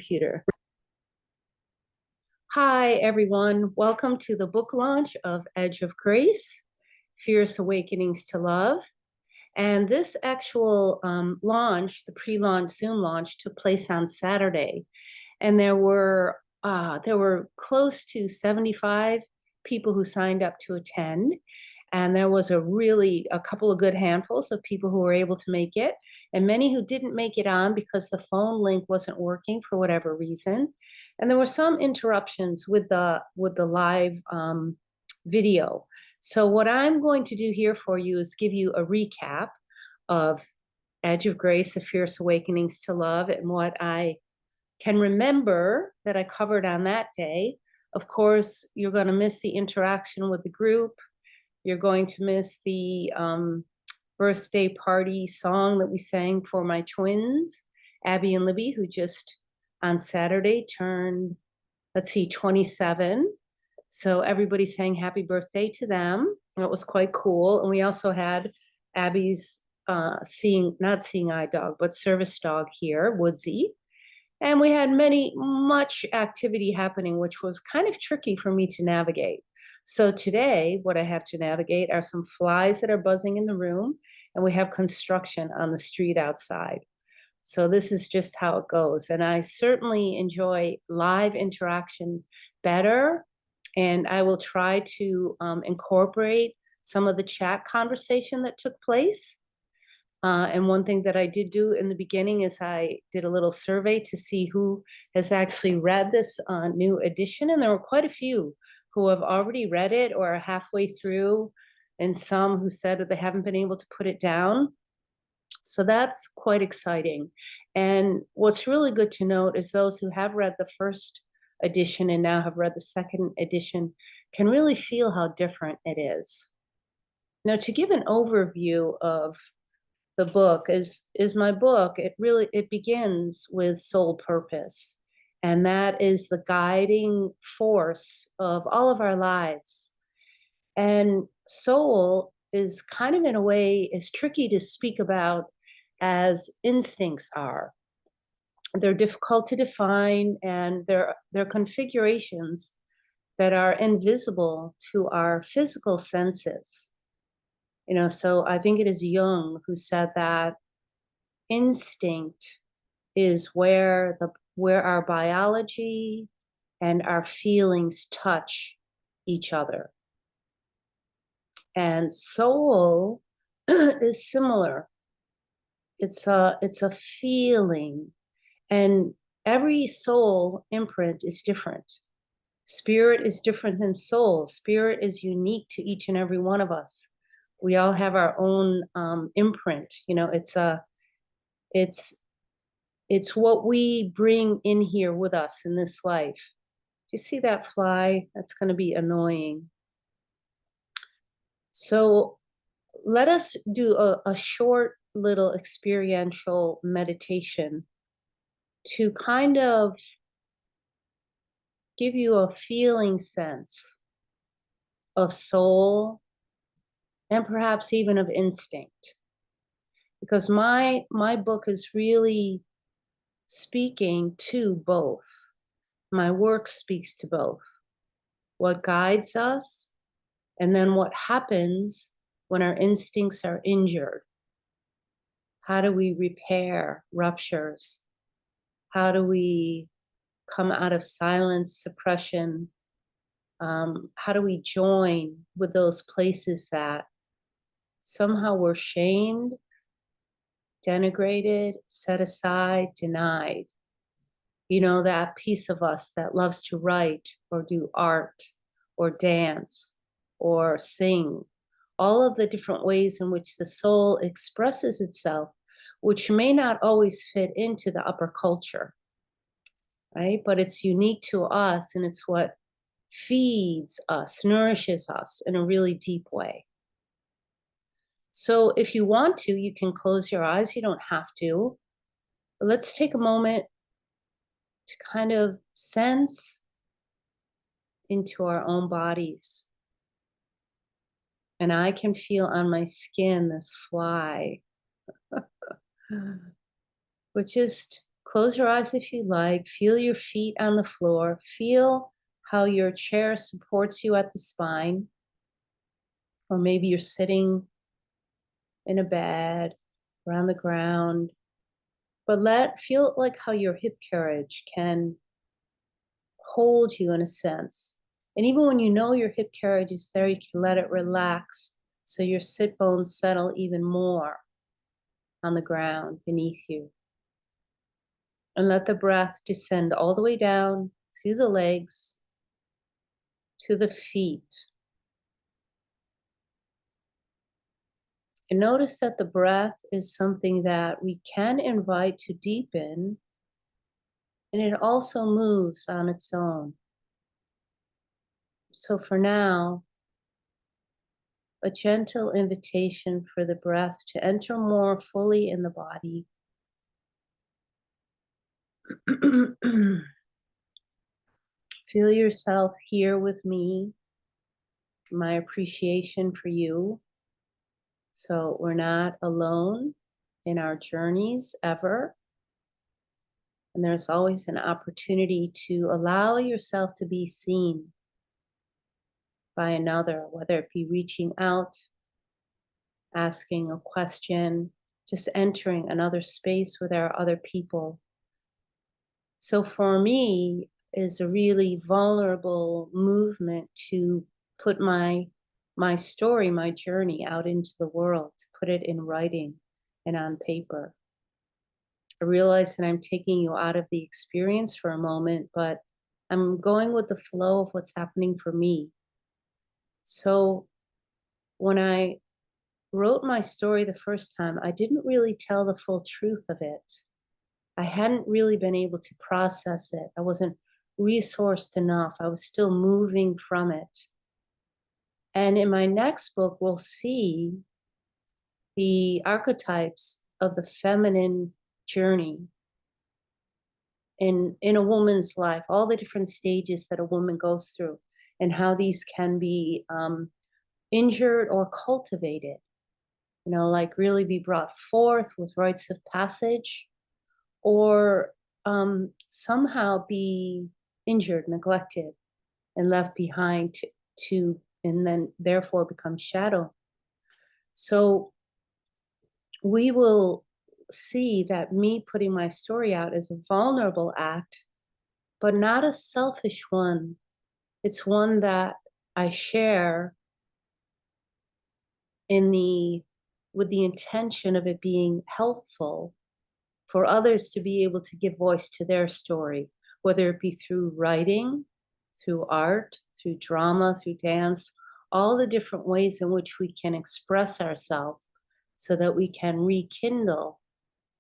Computer. Hi, everyone. Welcome to the book launch of Edge of Grace, Fierce Awakenings to Love. And this actual launch, the pre-launch Zoom launch, took place on Saturday. And there were close to 75 people who signed up to attend. And there was a couple of good handfuls of people who were able to make it, and many who didn't make it on because the phone link wasn't working for whatever reason. And there were some interruptions with the live video. So what I'm going to do here for you is give you a recap of Edge of Grace, A Fierce Awakenings to Love, and what I can remember that I covered on that day. Of course, you're going to miss the interaction with the group. You're going to miss the birthday party song that we sang for my twins, Abby and Libby, who just on Saturday turned, 27. So everybody sang happy birthday to them. It was quite cool. And we also had Abby's not seeing eye dog, but service dog here, Woodsy. And we had much activity happening, which was kind of tricky for me to navigate. So today, what I have to navigate are some flies that are buzzing in the room, and we have construction on the street outside. So this is just how it goes. And I certainly enjoy live interaction better, and I will try to incorporate some of the chat conversation that took place. And one thing that I did do in the beginning is I did a little survey to see who has actually read this new edition. And there were quite a few who have already read it or are halfway through, and some who said that they haven't been able to put it down. So that's quite exciting. And what's really good to note is those who have read the first edition and now have read the second edition can really feel how different it is. Now, to give an overview of the book is my book. It begins with soul purpose, and that is the guiding force of all of our lives. And soul is kind of, in a way, is tricky to speak about as instincts are. They're difficult to define, and they're configurations that are invisible to our physical senses. So I think it is Jung who said that instinct is where our biology and our feelings touch each other. And soul is similar. It's a feeling, and every soul imprint is different. Spirit is different than soul. Spirit is unique to each and every one of us. We all have our own imprint. It's what we bring in here with us in this life. Do you see that fly? That's going to be annoying. So let us do a short little experiential meditation to kind of give you a feeling sense of soul and perhaps even of instinct. Because my book is really speaking to both. My work speaks to both. What guides us, and then what happens when our instincts are injured. How do we repair ruptures? How do we come out of silence, suppression? How do we join with those places that somehow we're shamed, denigrated, set aside, denied? That piece of us that loves to write or do art or dance or sing, all of the different ways in which the soul expresses itself, which may not always fit into the upper culture, right? But it's unique to us, and it's what feeds us, nourishes us in a really deep way. So if you want to, you can close your eyes. You don't have to. But let's take a moment to kind of sense into our own bodies. And I can feel on my skin this fly, which just Close your eyes if you like. Feel your feet on the floor. Feel how your chair supports you at the spine. Or maybe you're sitting in a bed or on the ground. But feel like how your hip carriage can hold you in a sense. And even when you know your hip carriage is there, you can let it relax so your sit bones settle even more on the ground beneath you. And let the breath descend all the way down through the legs to the feet. And notice that the breath is something that we can invite to deepen, and it also moves on its own. So for now, a gentle invitation for the breath to enter more fully in the body. Feel yourself here with me, my appreciation for you. So we're not alone in our journeys ever. And there's always an opportunity to allow yourself to be seen by another, whether it be reaching out, asking a question, just entering another space where there are other people. So for me, is a really vulnerable movement to put my story, my journey out into the world, to put it in writing and on paper. I realize that I'm taking you out of the experience for a moment, but I'm going with the flow of what's happening for me. So when I wrote my story the first time, I didn't really tell the full truth of it. I hadn't really been able to process it. I wasn't resourced enough. I was still moving from it. And in my next book, we'll see the archetypes of the feminine journey in a woman's life, all the different stages that a woman goes through, and how these can be injured or cultivated, like really be brought forth with rites of passage, or somehow be injured, neglected, and left behind and then therefore become shadow. So we will see that me putting my story out is a vulnerable act, but not a selfish one. It's one that I share with the intention of it being helpful for others to be able to give voice to their story, whether it be through writing, through art, through drama, through dance, all the different ways in which we can express ourselves so that we can rekindle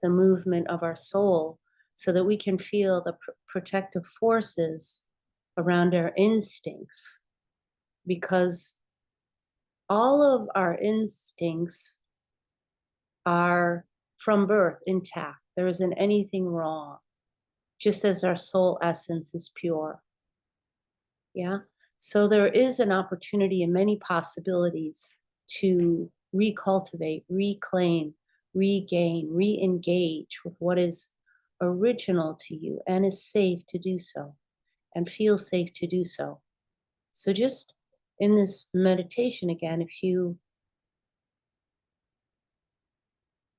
the movement of our soul, so that we can feel the protective forces around our instincts. Because all of our instincts are from birth intact. There isn't anything wrong, just as our soul essence is pure. Yeah. So there is an opportunity and many possibilities to recultivate, reclaim, regain, re-engage with what is original to you and is safe to do so and feel safe to do so. So just in this meditation again, if you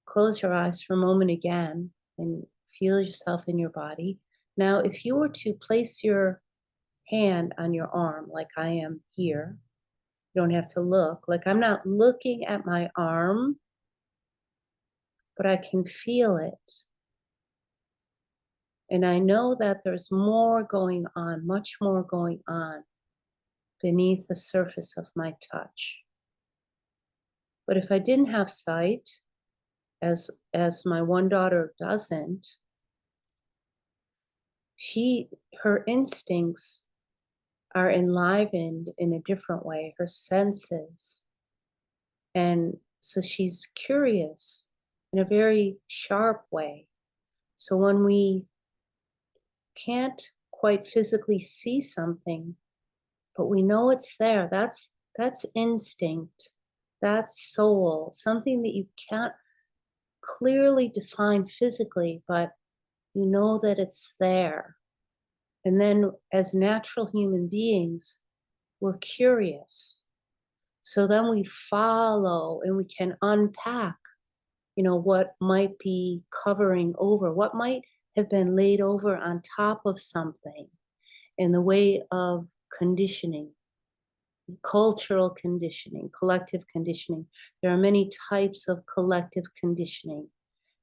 close your eyes for a moment again and feel yourself in your body. Now, if you were to place your hand on your arm like I am here, you don't have to look. Like I'm not looking at my arm, but I can feel it. And I know that there's more going on, much more going on beneath the surface of my touch. But if I didn't have sight, as my one daughter doesn't, her instincts are enlivened in a different way, her senses. And so she's curious in a very sharp way. So when we can't quite physically see something, but we know it's there, that's instinct, that's soul, something that you can't clearly define physically, but You know that it's there. And then as natural human beings, we're curious. So then we follow and we can unpack, what might be covering over, what might have been laid over on top of something in the way of conditioning, cultural conditioning, collective conditioning. There are many types of collective conditioning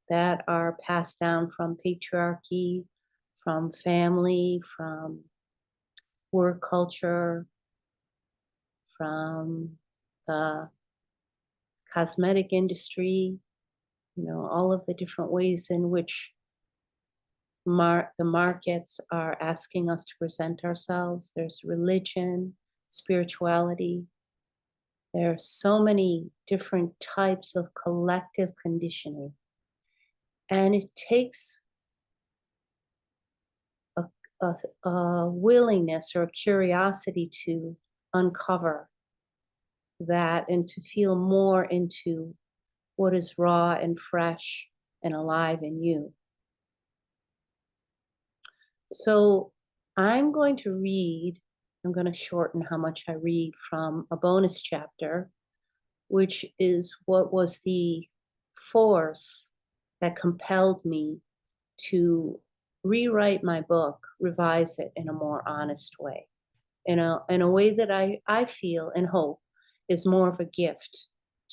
that are passed down from patriarchy, from family, from work culture, from the cosmetic industry, all of the different ways in which the markets are asking us to present ourselves. There's religion, spirituality. There are so many different types of collective conditioning. And it takes a willingness or a curiosity to uncover that and to feel more into what is raw and fresh and alive in you. So I'm going to shorten how much I read from a bonus chapter, which is what was the force that compelled me to rewrite my book, revise it in a more honest way, in a way that I feel and hope is more of a gift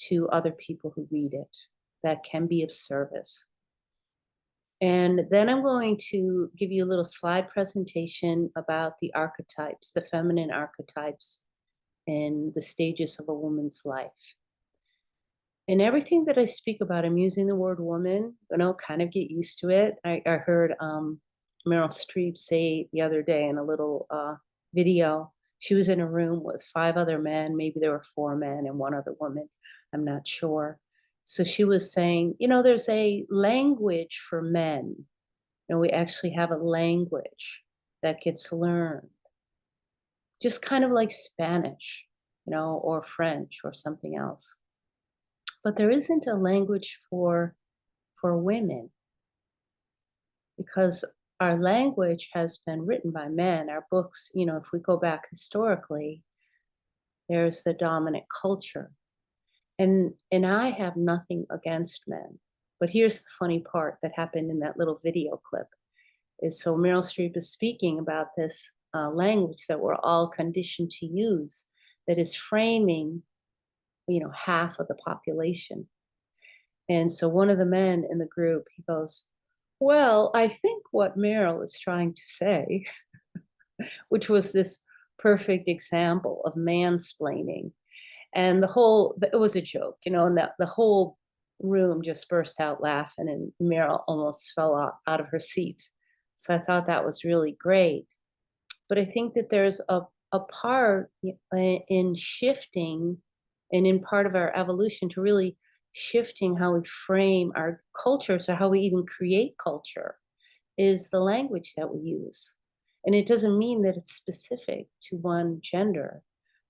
to other people who read it, that can be of service. And then I'm going to give you a little slide presentation about the archetypes, the feminine archetypes, and the stages of a woman's life. In everything that I speak about, I'm using the word woman, kind of get used to it. I heard Meryl Streep say the other day in a little video, she was in a room with 5 other men, maybe there were 4 men and 1 other woman, I'm not sure. So she was saying, there's a language for men. We actually have a language that gets learned, just kind of like Spanish, or French or something else. But there isn't a language for women, because our language has been written by men. Our books, if we go back historically, there's the dominant culture. And I have nothing against men. But here's the funny part that happened in that little video clip. Is so Meryl Streep is speaking about this language that we're all conditioned to use, that is framing, half of the population. And so one of the men in the group, he goes, well, I think what Meryl is trying to say, which was this perfect example of mansplaining. And it was a joke, and the whole room just burst out laughing, and Meryl almost fell out of her seat. So I thought that was really great. But I think that there's a part in shifting, and in part of our evolution, to really shifting how we frame our cultures, or how we even create culture, is the language that we use. And it doesn't mean that it's specific to one gender.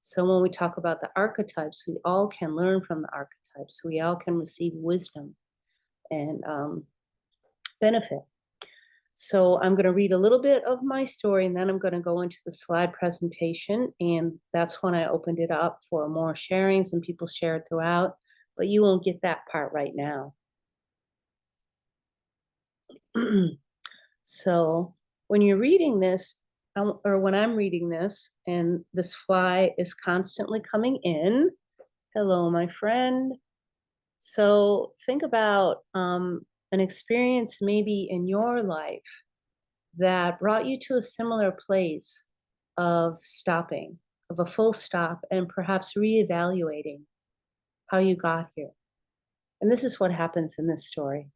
So when we talk about the archetypes, we all can learn from the archetypes. We all can receive wisdom and benefit. So I'm going to read a little bit of my story, and then I'm going to go into the slide presentation. And that's when I opened it up for more sharings, and people share it throughout. But you won't get that part right now. So when you're reading this, or when I'm reading this, and this fly is constantly coming in. Hello, my friend. So think about an experience maybe in your life that brought you to a similar place of stopping, of a full stop, and perhaps reevaluating how you got here. And this is what happens in this story.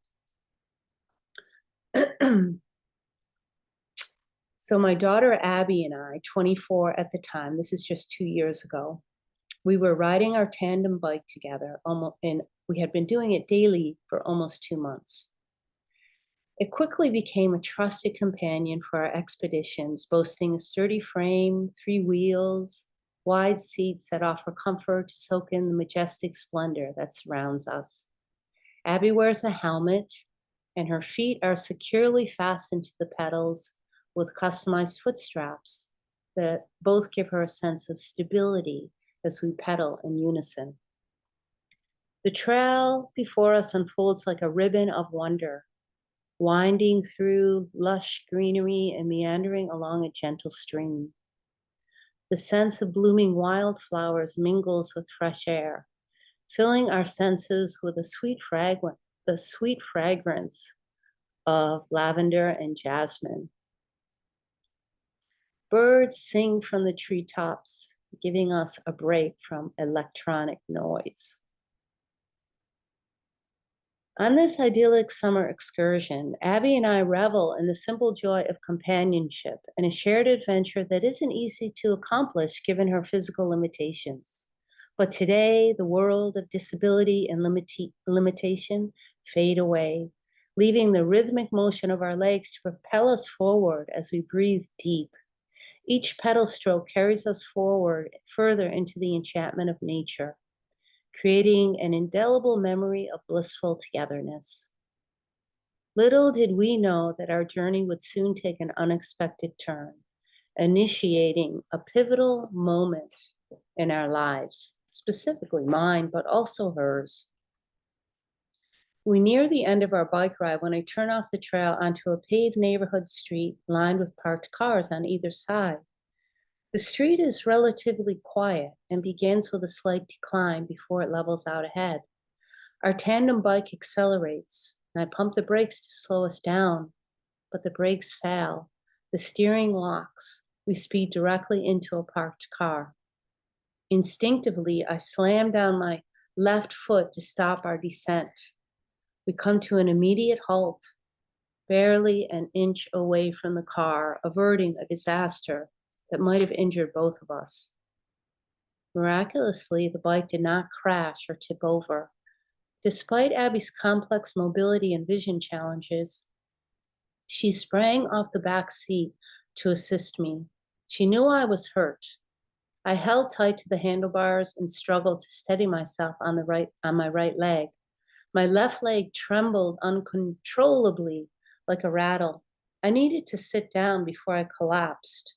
So my daughter Abby and I, 24 at the time, this is just 2 years ago, we were riding our tandem bike together, and we had been doing it daily for almost 2 months. It quickly became a trusted companion for our expeditions, boasting a sturdy frame, 3 wheels, wide seats that offer comfort to soak in the majestic splendor that surrounds us. Abby wears a helmet, and her feet are securely fastened to the pedals with customized foot straps that both give her a sense of stability as we pedal in unison. The trail before us unfolds like a ribbon of wonder, winding through lush greenery and meandering along a gentle stream. The sense of blooming wildflowers mingles with fresh air, filling our senses with the sweet fragrance of lavender and jasmine. Birds sing from the treetops, giving us a break from electronic noise. On this idyllic summer excursion, Abby and I revel in the simple joy of companionship and a shared adventure that isn't easy to accomplish given her physical limitations. But today, the world of disability and limitation fade away, leaving the rhythmic motion of our legs to propel us forward as we breathe deep. Each pedal stroke carries us forward further into the enchantment of nature, creating an indelible memory of blissful togetherness. Little did we know that our journey would soon take an unexpected turn, initiating a pivotal moment in our lives, specifically mine, but also hers. We near the end of our bike ride when I turn off the trail onto a paved neighborhood street lined with parked cars on either side. The street is relatively quiet and begins with a slight decline before it levels out ahead. Our tandem bike accelerates, and I pump the brakes to slow us down, but the brakes fail. The steering locks. We speed directly into a parked car. Instinctively, I slam down my left foot to stop our descent. We come to an immediate halt, barely an inch away from the car, averting a disaster that might have injured both of us. Miraculously, the bike did not crash or tip over. Despite Abby's complex mobility and vision challenges, she sprang off the back seat to assist me. She knew I was hurt. I held tight to the handlebars and struggled to steady myself on my right leg. My left leg trembled uncontrollably like a rattle. I needed to sit down before I collapsed.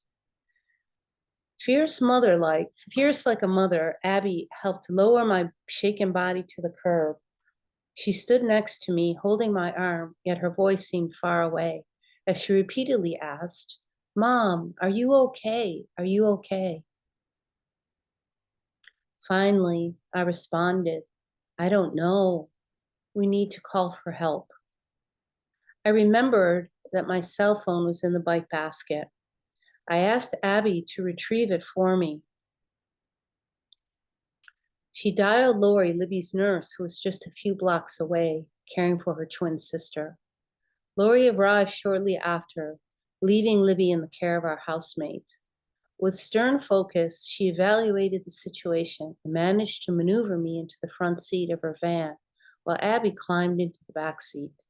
Fierce like a mother, Abby helped lower my shaken body to the curb. She stood next to me, holding my arm, yet her voice seemed far away as she repeatedly asked, "Mom, are you okay? Are you okay?" Finally, I responded, "I don't know. We need to call for help." I remembered that my cell phone was in the bike basket. I asked Abby to retrieve it for me. She dialed Lori, Libby's nurse, who was just a few blocks away, caring for her twin sister. Lori arrived shortly after, leaving Libby in the care of our housemate. With stern focus, she evaluated the situation and managed to maneuver me into the front seat of her van, while Abby climbed into the back seat.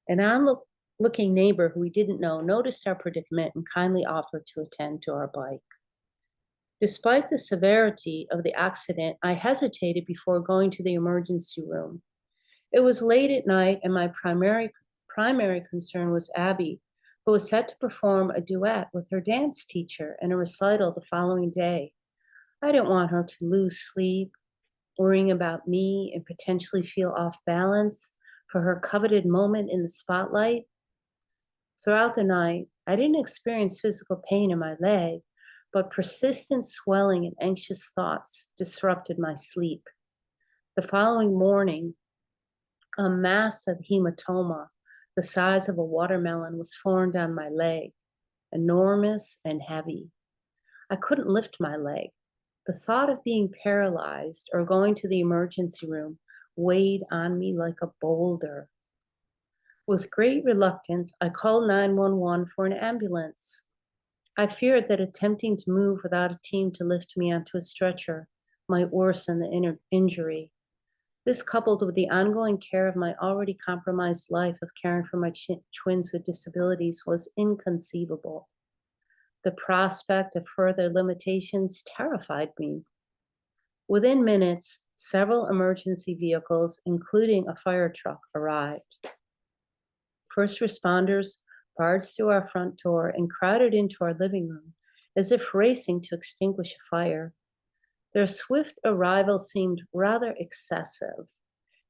An onlooking neighbor who we didn't know noticed our predicament and kindly offered to attend to our bike. Despite the severity of the accident, I hesitated before going to the emergency room. It was late at night, and my primary concern was Abby, who was set to perform a duet with her dance teacher in a recital the following day. I didn't want her to lose sleep, worrying about me and potentially feel off balance for her coveted moment in the spotlight. Throughout the night, I didn't experience physical pain in my leg, but persistent swelling and anxious thoughts disrupted my sleep. The following morning, a massive hematoma the size of a watermelon was formed on my leg, enormous and heavy. I couldn't lift my leg. The thought of being paralyzed or going to the emergency room weighed on me like a boulder. With great reluctance, I called 911 for an ambulance. I feared that attempting to move without a team to lift me onto a stretcher might worsen the injury. This, coupled with the ongoing care of my already compromised life of caring for my twins with disabilities, was inconceivable. The prospect of further limitations terrified me. Within minutes, several emergency vehicles, including a fire truck, arrived. First responders barged through our front door and crowded into our living room as if racing to extinguish a fire. Their swift arrival seemed rather excessive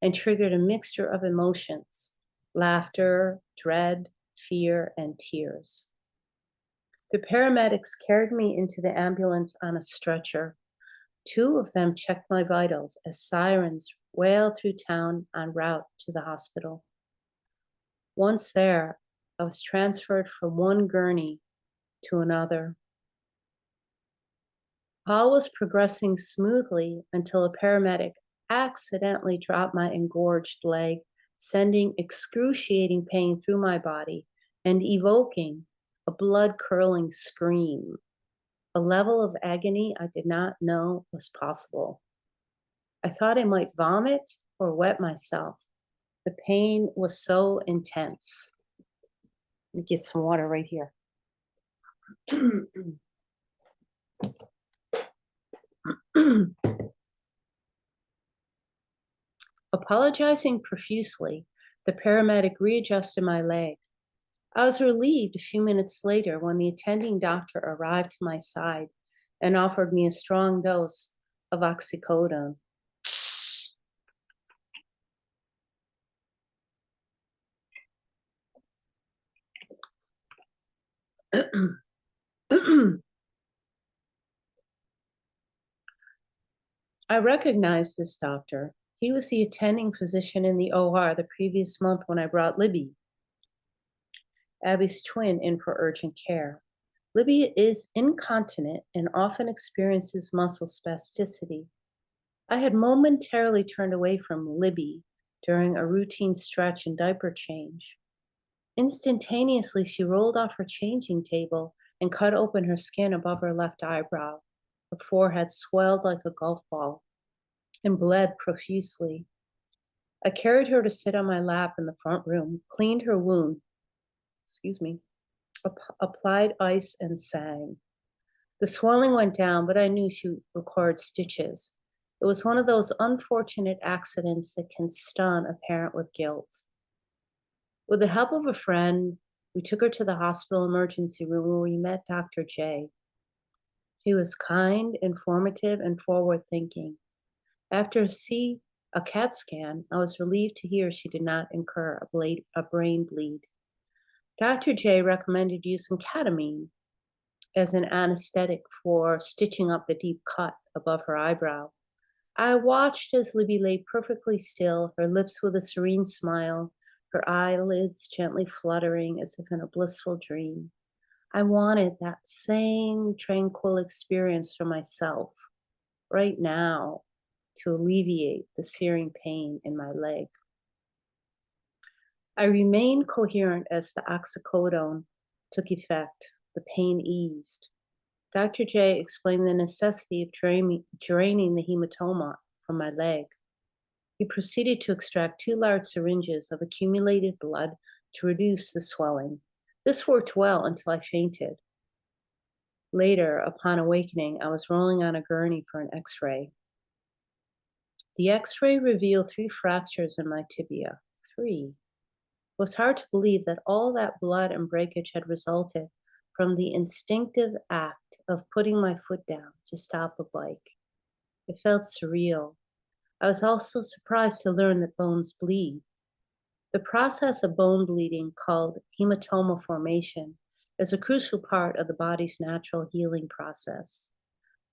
and triggered a mixture of emotions: laughter, dread, fear, and tears. The paramedics carried me into the ambulance on a stretcher. Two of them checked my vitals as sirens wailed through town en route to the hospital. Once there, I was transferred from one gurney to another. All was progressing smoothly until a paramedic accidentally dropped my engorged leg, sending excruciating pain through my body and evoking a blood-curdling scream, a level of agony I did not know was possible. I thought I might vomit or wet myself. The pain was so intense. Let me get some water right here. Apologizing profusely, the paramedic readjusted my leg. I was relieved a few minutes later when the attending doctor arrived to my side and offered me a strong dose of oxycodone. I recognized this doctor. He was the attending physician in the OR the previous month when I brought Libby, Abby's twin, in for urgent care. Libby is incontinent and often experiences muscle spasticity. I had momentarily turned away from Libby during a routine stretch and diaper change. Instantaneously, she rolled off her changing table and cut open her skin above her left eyebrow. Her forehead swelled like a golf ball and bled profusely. I carried her to sit on my lap in the front room, cleaned her wound, applied ice, and sang. The swelling went down, but I knew she required stitches. It was one of those unfortunate accidents that can stun a parent with guilt. With the help of a friend, we took her to the hospital emergency room where we met Dr. J. He was kind, informative, and forward-thinking. After a CAT scan, I was relieved to hear she did not incur a brain bleed. Dr. J recommended using ketamine as an anesthetic for stitching up the deep cut above her eyebrow. I watched as Libby lay perfectly still, her lips with a serene smile, her eyelids gently fluttering as if in a blissful dream. I wanted that same tranquil experience for myself right now to alleviate the searing pain in my leg. I remained coherent as the oxycodone took effect. The pain eased. Dr. J explained the necessity of draining the hematoma from my leg. He proceeded to extract 2 large syringes of accumulated blood to reduce the swelling. This worked well until I fainted. Later, upon awakening, I was rolling on a gurney for an X-ray. The X-ray revealed 3 fractures in my tibia. 3. It was hard to believe that all that blood and breakage had resulted from the instinctive act of putting my foot down to stop a bike. It felt surreal. I was also surprised to learn that bones bleed. The process of bone bleeding, called hematoma formation, is a crucial part of the body's natural healing process.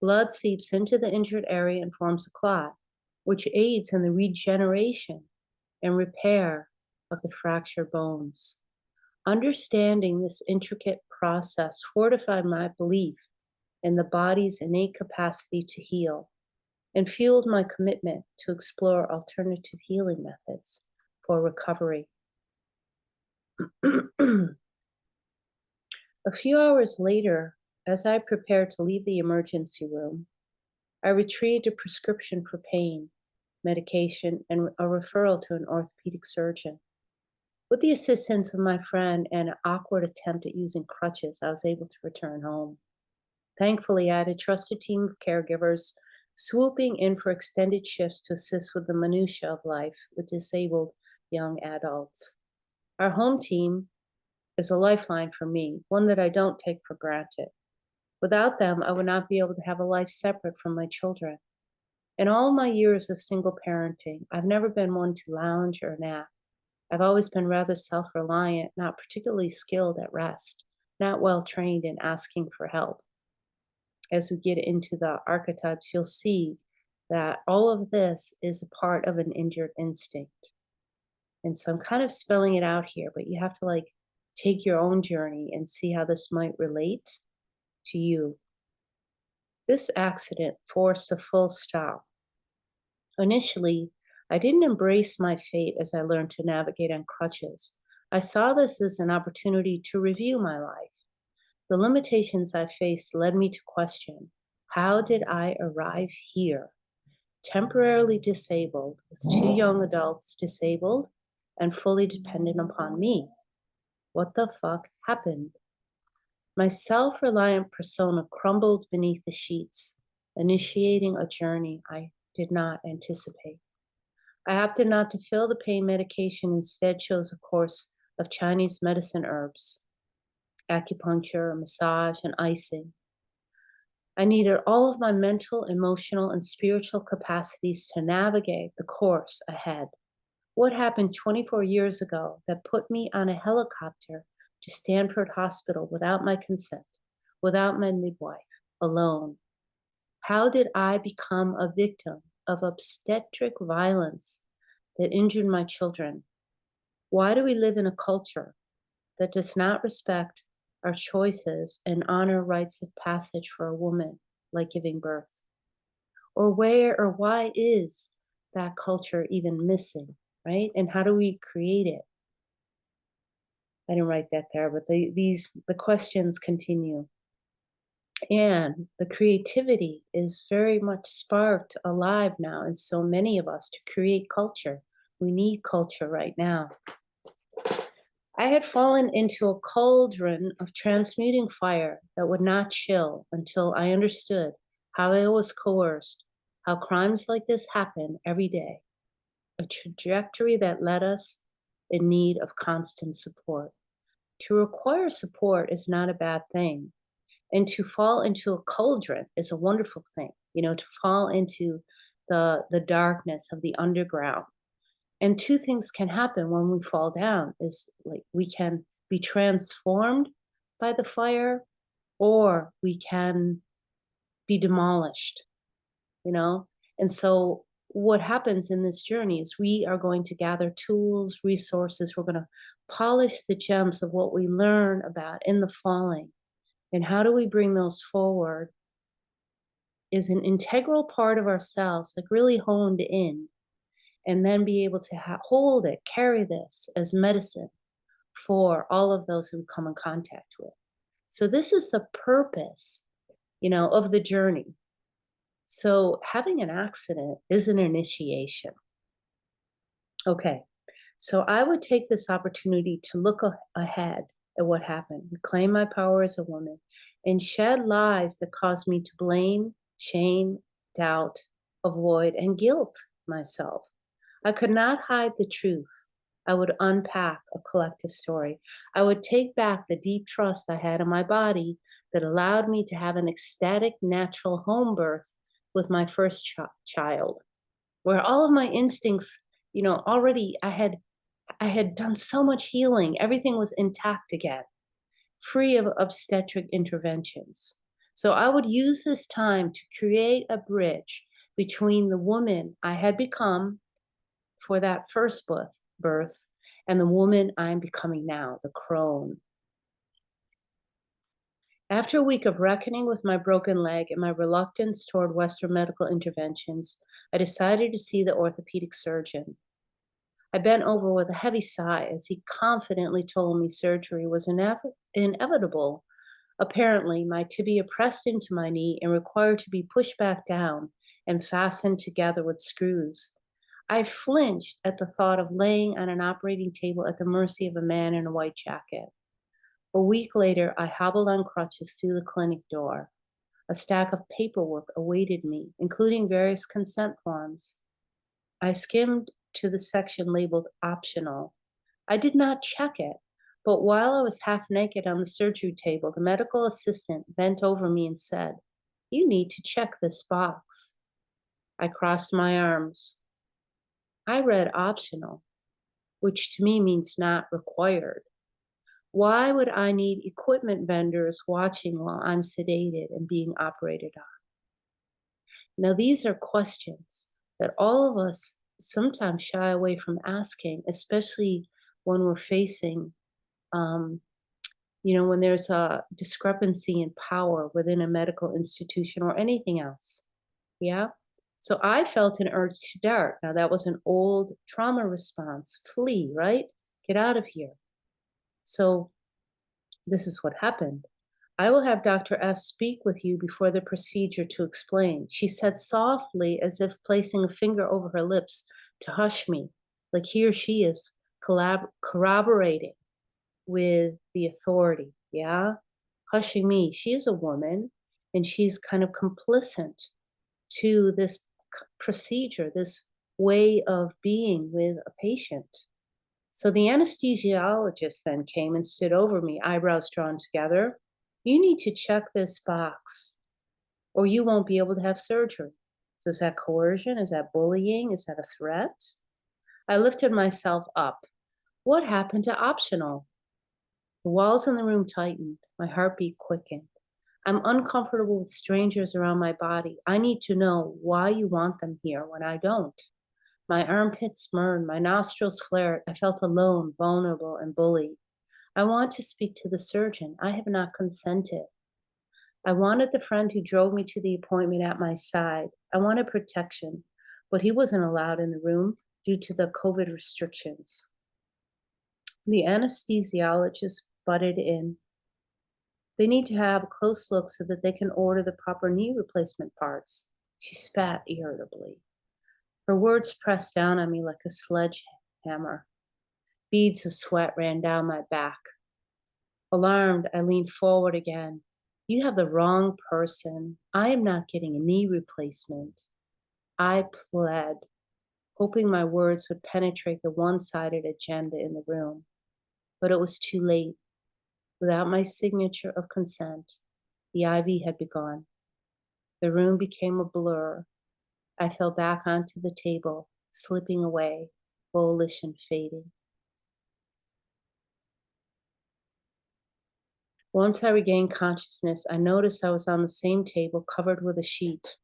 Blood seeps into the injured area and forms a clot, which aids in the regeneration and repair of the fractured bones. Understanding this intricate process fortified my belief in the body's innate capacity to heal and fueled my commitment to explore alternative healing methods for recovery. A few hours later, as I prepared to leave the emergency room, I retrieved a prescription for pain medication and a referral to an orthopedic surgeon. With the assistance of my friend and an awkward attempt at using crutches, I was able to return home. Thankfully, I had a trusted team of caregivers swooping in for extended shifts to assist with the minutiae of life with disabled young adults. Our home team is a lifeline for me, one that I don't take for granted. Without them, I would not be able to have a life separate from my children. In all my years of single parenting, I've never been one to lounge or nap. I've always been rather self reliant, not particularly skilled at rest, not well trained in asking for help. As we get into the archetypes, you'll see that all of this is a part of an injured instinct. And so I'm kind of spelling it out here, but you have to like take your own journey and see how this might relate to you. This accident forced a full stop. Initially, I didn't embrace my fate as I learned to navigate on crutches. I saw this as an opportunity to review my life. The limitations I faced led me to question, how did I arrive here? Temporarily disabled, with two young adults disabled and fully dependent upon me. What the fuck happened? My self reliant persona crumbled beneath the sheets, initiating a journey I did not anticipate. I opted not to fill the pain medication, instead, chose a course of Chinese medicine herbs, acupuncture, massage, and icing. I needed all of my mental, emotional, and spiritual capacities to navigate the course ahead. What happened 24 years ago that put me on a helicopter to Stanford Hospital without my consent, without my midwife, alone? How did I become a victim of obstetric violence that injured my children? Why do we live in a culture that does not respect our choices and honor rites of passage for a woman, like giving birth? Or where or why is that culture even missing, right? And how do we create it? I didn't write that there, but the questions continue. And the creativity is very much sparked alive now in so many of us to create culture. We need culture right now. I had fallen into a cauldron of transmuting fire that would not chill until I understood how I was coerced, how crimes like this happen every day, a trajectory that led us in need of constant support. To require support is not a bad thing. And to fall into a cauldron is a wonderful thing, to fall into the darkness of the underground. And two things can happen when we fall down is like we can be transformed by the fire, or we can be demolished, you know? And so what happens in this journey is we are going to gather tools, resources, we're going to polish the gems of what we learn about in the falling. And how do we bring those forward is an integral part of ourselves, like really honed in, and then be able to hold it, carry this as medicine for all of those who come in contact with. So this is the purpose, of the journey. So having an accident is an initiation. Okay, so I would take this opportunity to look ahead at what happened, reclaim my power as a woman, and shed lies that caused me to blame, shame, doubt, avoid, and guilt myself. I could not hide the truth. I would unpack a collective story. I would take back the deep trust I had in my body that allowed me to have an ecstatic, natural home birth with my first child, where all of my instincts, already I had done so much healing. Everything was intact again, free of obstetric interventions. So I would use this time to create a bridge between the woman I had become for that first birth and the woman I'm becoming now, the crone. After a week of reckoning with my broken leg and my reluctance toward Western medical interventions, I decided to see the orthopedic surgeon. I bent over with a heavy sigh as he confidently told me surgery was inevitable. Apparently, my tibia pressed into my knee and required to be pushed back down and fastened together with screws. I flinched at the thought of laying on an operating table at the mercy of a man in a white jacket. A week later, I hobbled on crutches through the clinic door. A stack of paperwork awaited me, including various consent forms. I skimmed to the section labeled optional. I did not check it, but while I was half naked on the surgery table, the medical assistant bent over me and said, "You need to check this box." I crossed my arms. I read optional, which to me means not required. Why would I need equipment vendors watching while I'm sedated and being operated on? Now, these are questions that all of us sometimes shy away from asking, especially when we're facing, um, when there's a discrepancy in power within a medical institution or anything else. Yeah. So I felt an urge to dart. Now, that was an old trauma response, flee, right? Get out of here. So this is what happened. "I will have Dr. S speak with you before the procedure to explain," she said softly, as if placing a finger over her lips to hush me, like he or she is corroborating with the authority. Yeah. Hushing me. She is a woman and she's kind of complicit to this procedure, this way of being with a patient. So the anesthesiologist then came and stood over me, eyebrows drawn together. "You need to check this box or you won't be able to have surgery." So is that coercion? Is that bullying? Is that a threat? I lifted myself up. What happened to optional? The walls in the room tightened. My heartbeat quickened. "I'm uncomfortable with strangers around my body. I need to know why you want them here when I don't." My armpits burned, my nostrils flared. I felt alone, vulnerable, and bullied. "I want to speak to the surgeon. I have not consented." I wanted the friend who drove me to the appointment at my side. I wanted protection, but he wasn't allowed in the room due to the COVID restrictions. The anesthesiologist butted in. "They need to have a close look so that they can order the proper knee replacement parts." She spat irritably. Her words pressed down on me like a sledgehammer. Beads of sweat ran down my back. Alarmed, I leaned forward again. "You have the wrong person. I am not getting a knee replacement." I pled, hoping my words would penetrate the one-sided agenda in the room. But it was too late. Without my signature of consent, the IV had begun. The room became a blur. I fell back onto the table, slipping away, volition fading. Once I regained consciousness, I noticed I was on the same table covered with a sheet.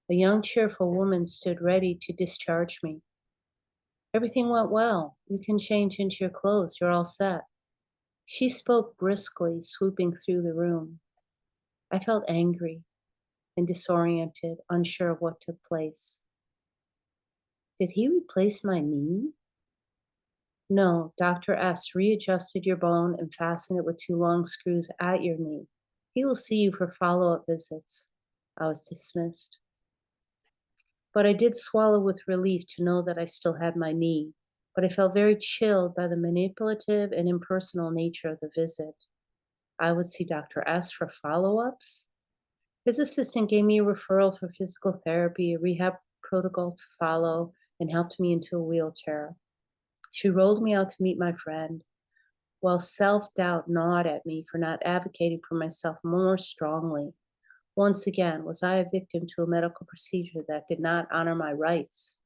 A young, cheerful woman stood ready to discharge me. "Everything went well. You can change into your clothes. You're all set." She spoke briskly, swooping through the room. I felt angry and disoriented, unsure of what took place. Did he replace my knee? "No, Dr. S readjusted your bone and fastened it with 2 long screws at your knee. He will see you for follow-up visits." I was dismissed. But I did swallow with relief to know that I still had my knee. But I felt very chilled by the manipulative and impersonal nature of the visit. I would see Dr. S for follow-ups. His assistant gave me a referral for physical therapy, a rehab protocol to follow, and helped me into a wheelchair. She rolled me out to meet my friend, while self-doubt gnawed at me for not advocating for myself more strongly. Once again, was I a victim to a medical procedure that did not honor my rights?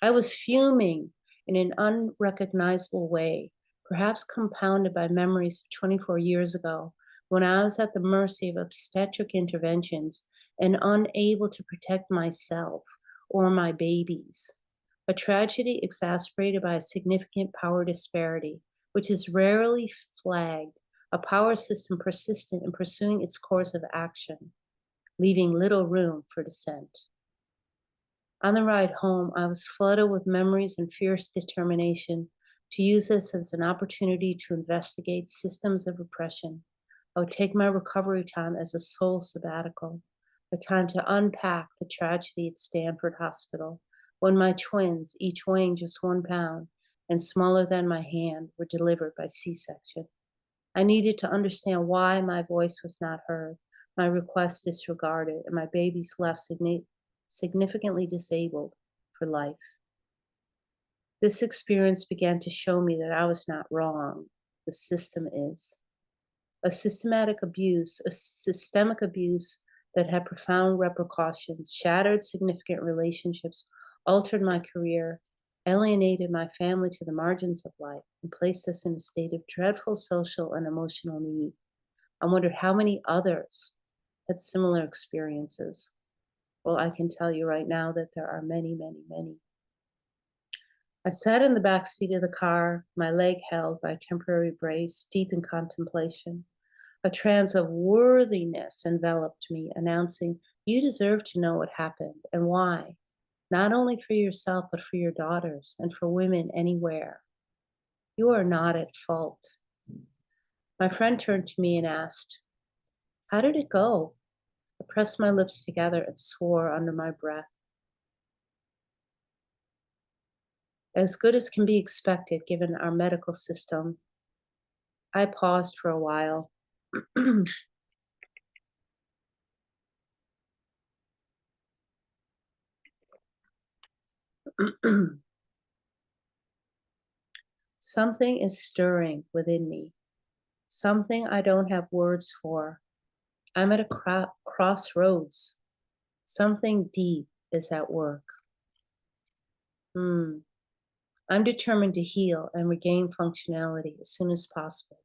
I was fuming in an unrecognizable way, perhaps compounded by memories of 24 years ago, when I was at the mercy of obstetric interventions and unable to protect myself or my babies. A tragedy exacerbated by a significant power disparity, which is rarely flagged, a power system persistent in pursuing its course of action, leaving little room for dissent. On the ride home, I was flooded with memories and fierce determination to use this as an opportunity to investigate systems of oppression. I would take my recovery time as a soul sabbatical, a time to unpack the tragedy at Stanford Hospital, when my twins, each weighing just 1 pound and smaller than my hand, were delivered by C-section. I needed to understand why my voice was not heard, my request disregarded, and my babies left significantly disabled for life. This experience began to show me that I was not wrong. The system is. A systemic abuse that had profound repercussions, shattered significant relationships, altered my career, alienated my family to the margins of life, and placed us in a state of dreadful social and emotional need. I wondered how many others had similar experiences. Well, I can tell you right now that there are many, many, many. I sat in the back seat of the car, my leg held by a temporary brace, deep in contemplation. A trance of worthiness enveloped me, announcing, "You deserve to know what happened and why, not only for yourself, but for your daughters and for women anywhere. You are not at fault." My friend turned to me and asked, "How did it go?" I pressed my lips together and swore under my breath. As good as can be expected given our medical system. I paused for a while. Something is stirring within me, something I don't have words for. I'm at a crossroads. Something deep is at work. I'm determined to heal and regain functionality as soon as possible.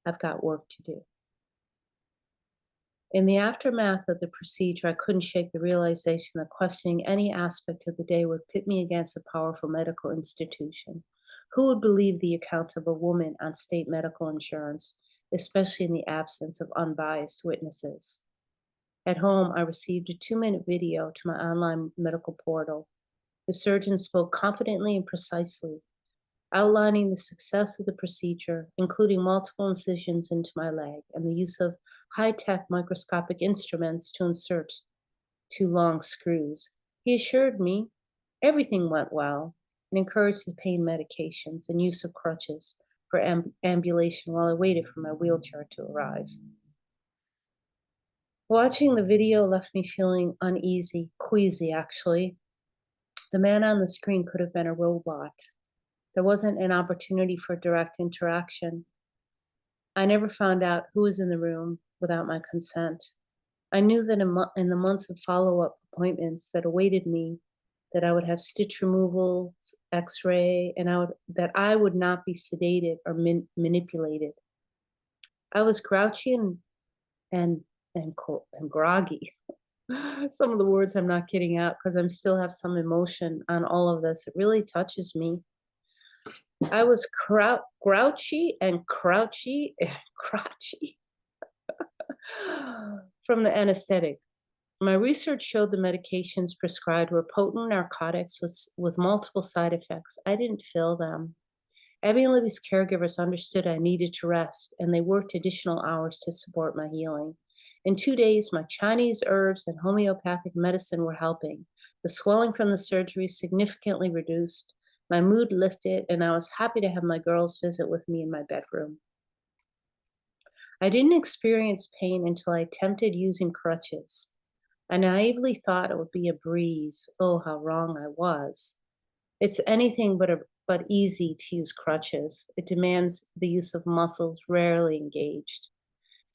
I've got work to do. In the aftermath of the procedure, I couldn't shake the realization that questioning any aspect of the day would pit me against a powerful medical institution. Who would believe the account of a woman on state medical insurance, especially in the absence of unbiased witnesses? At home, I received a 2-minute video to my online medical portal. The surgeon spoke confidently and precisely, outlining the success of the procedure, including multiple incisions into my leg and the use of high-tech microscopic instruments to insert 2 long screws. He assured me everything went well and encouraged the pain medications and use of crutches for ambulation while I waited for my wheelchair to arrive. Watching the video left me feeling uneasy, queasy actually. The man on the screen could have been a robot. There wasn't an opportunity for direct interaction. I never found out who was in the room without my consent. I knew that in the months of follow-up appointments that awaited me, that I would have stitch removal, X-ray, and that I would not be sedated or manipulated. I was grouchy and groggy. Some of the words I'm not getting out because I still have some emotion on all of this. It really touches me. I was grouchy and crouchy and crotchy from the anesthetic. My research showed the medications prescribed were potent narcotics with multiple side effects. I didn't feel them. Abby and Libby's caregivers understood I needed to rest, and they worked additional hours to support my healing. In 2 days, my Chinese herbs and homeopathic medicine were helping. The swelling from the surgery significantly reduced. My mood lifted, and I was happy to have my girls visit with me in my bedroom. I didn't experience pain until I attempted using crutches. I naively thought it would be a breeze. Oh, how wrong I was. It's anything but easy to use crutches. It demands the use of muscles rarely engaged.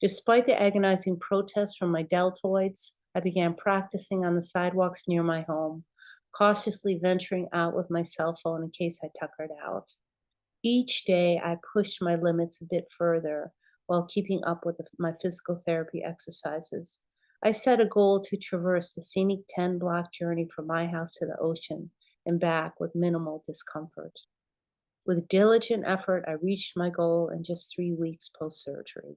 Despite the agonizing protests from my deltoids, I began practicing on the sidewalks near my home, cautiously venturing out with my cell phone in case I tuckered out. Each day, I pushed my limits a bit further while keeping up with my physical therapy exercises. I set a goal to traverse the scenic 10-block journey from my house to the ocean and back with minimal discomfort. With diligent effort, I reached my goal in just 3 weeks post-surgery.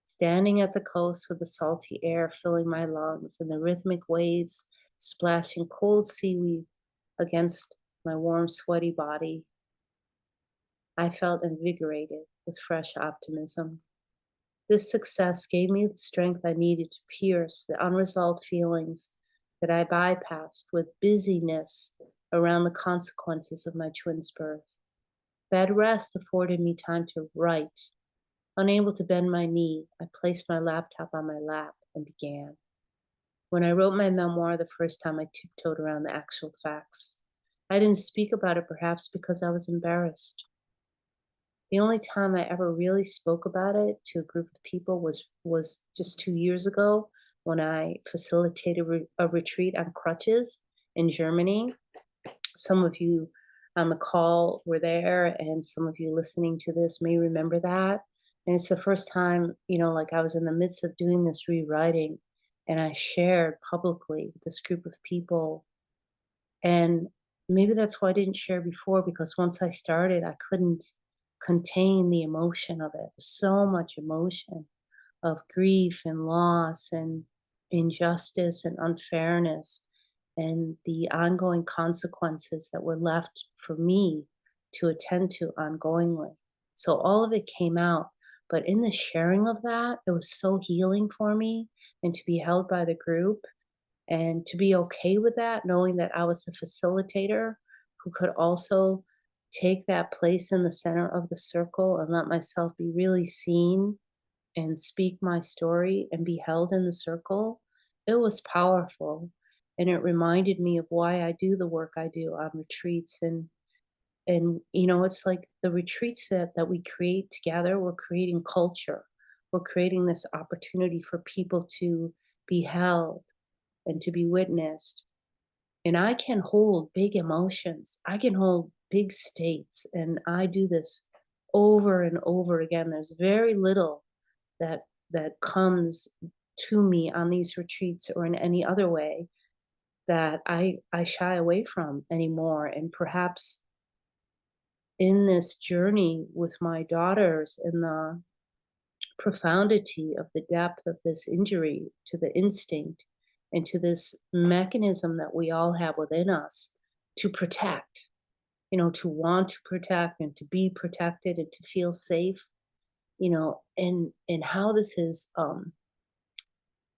Standing at the coast with the salty air filling my lungs and the rhythmic waves splashing cold seaweed against my warm, sweaty body, I felt invigorated with fresh optimism. This success gave me the strength I needed to pierce the unresolved feelings that I bypassed with busyness around the consequences of my twins' birth. Bed rest afforded me time to write, Unable to bend my knee, I placed my laptop on my lap and began. When I wrote my memoir the first time, I tiptoed around the actual facts. I didn't speak about it perhaps because I was embarrassed. The only time I ever really spoke about it to a group of people was just 2 years ago when I facilitated a retreat on crutches in Germany. Some of you on the call were there, and some of you listening to this may remember that. And it's the first time, like I was in the midst of doing this rewriting, and I shared publicly with this group of people. And maybe that's why I didn't share before, because once I started, I couldn't contain the emotion of it. So much emotion of grief and loss and injustice and unfairness and the ongoing consequences that were left for me to attend to ongoingly. So all of it came out. But in the sharing of that, it was so healing for me, and to be held by the group and to be okay with that, knowing that I was the facilitator who could also take that place in the center of the circle and let myself be really seen and speak my story and be held in the circle. It was powerful. And it reminded me of why I do the work I do on retreats. And it's like the retreats that we create together, we're creating culture. We're creating this opportunity for people to be held and to be witnessed. And I can hold big emotions. I can hold big states. And I do this over and over again. There's very little that comes to me on these retreats or in any other way that I shy away from anymore. And perhaps in this journey with my daughters and the profundity of the depth of this injury to the instinct and to this mechanism that we all have within us to protect, to want to protect and to be protected and to feel safe, and how this is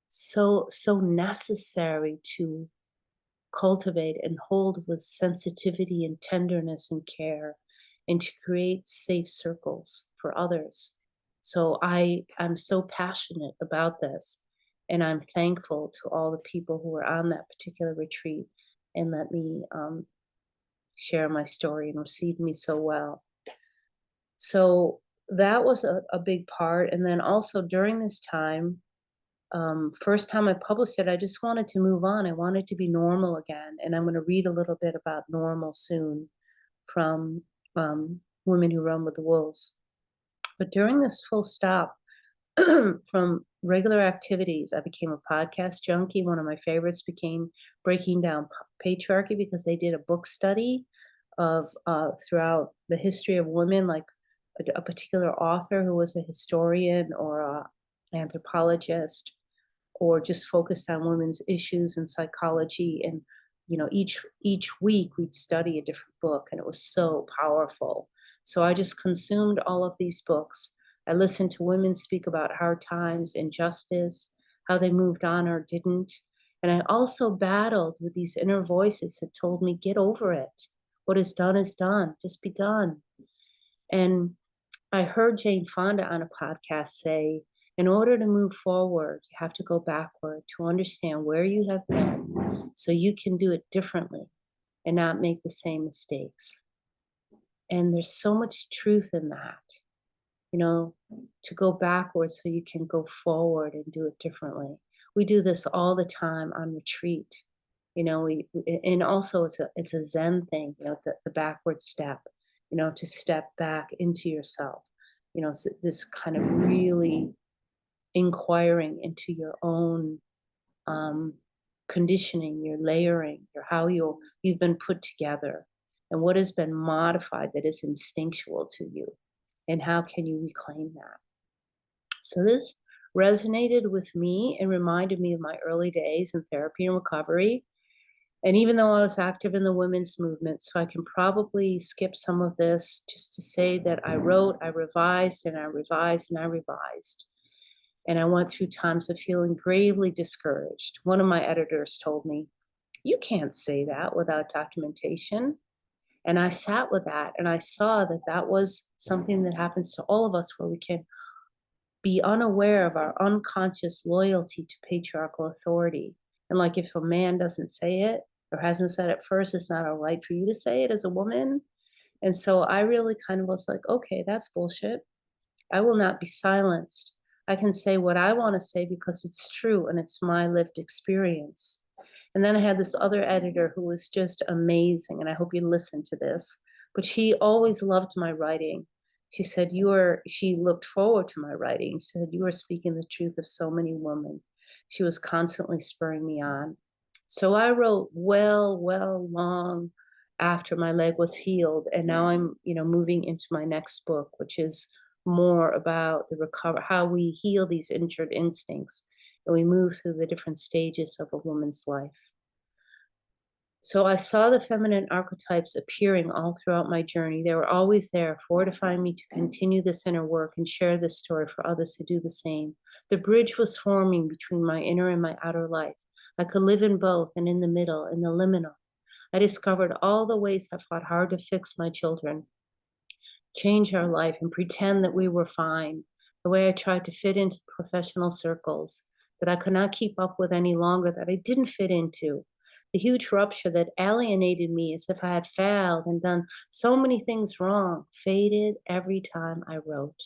so necessary to cultivate and hold with sensitivity and tenderness and care, and to create safe circles for others. So I'm so passionate about this, and I'm thankful to all the people who were on that particular retreat and let me share my story and received me so well. So that was a big part. And then also during this time, first time I published it, I just wanted to move on. I wanted to be normal again. And I'm going to read a little bit about normal soon from Women Who Run with the Wolves. But during this full stop from regular activities, I became a podcast junkie. One of my favorites became Breaking Down Patriarchy, because they did a book study of throughout the history of women, like a particular author who was a historian or a anthropologist or just focused on women's issues and psychology. And each week we'd study a different book, and it was so powerful. So I just consumed all of these books. I listened to women speak about hard times, injustice, how they moved on or didn't. And I also battled with these inner voices that told me, get over it. What is done is done. Just be done. And I heard Jane Fonda on a podcast say, in order to move forward, you have to go backward to understand where you have been so you can do it differently and not make the same mistakes. And there's so much truth in that, to go backwards so you can go forward and do it differently. We do this all the time on retreat. And also it's a Zen thing, the backward step, to step back into yourself. It's this kind of really inquiring into your own conditioning, your layering, your how you've been put together, and what has been modified that is instinctual to you, and how can you reclaim that. So this resonated with me and reminded me of my early days in therapy and recovery. And even though I was active in the women's movement, so I can probably skip some of this just to say that I wrote, I revised, and I revised, and I revised. And I went through times of feeling gravely discouraged. One of my editors told me, you can't say that without documentation. And I sat with that, and I saw that that was something that happens to all of us, where we can be unaware of our unconscious loyalty to patriarchal authority. And like if a man doesn't say it or hasn't said it first, it's not all right for you to say it as a woman. And so I really kind of was like, okay, that's bullshit. I will not be silenced. I can say what I want to say because it's true and it's my lived experience. And then I had this other editor who was just amazing, and I hope you listen to this. But she always loved my writing. She said, she looked forward to my writing. She said, you are speaking the truth of so many women. She was constantly spurring me on. So I wrote long after my leg was healed. And now I'm, moving into my next book, which is more about the how we heal these injured instincts and we move through the different stages of a woman's life. So I saw the feminine archetypes appearing all throughout my journey. They were always there, fortifying me to continue this inner work and share this story for others to do the same. The bridge was forming between my inner and my outer life. I could live in both and in the middle, in the liminal. I discovered all the ways I fought hard to fix my children, change our life, and pretend that we were fine. The way I tried to fit into professional circles that I could not keep up with any longer, that I didn't fit into. The huge rupture that alienated me as if I had failed and done so many things wrong faded every time I wrote.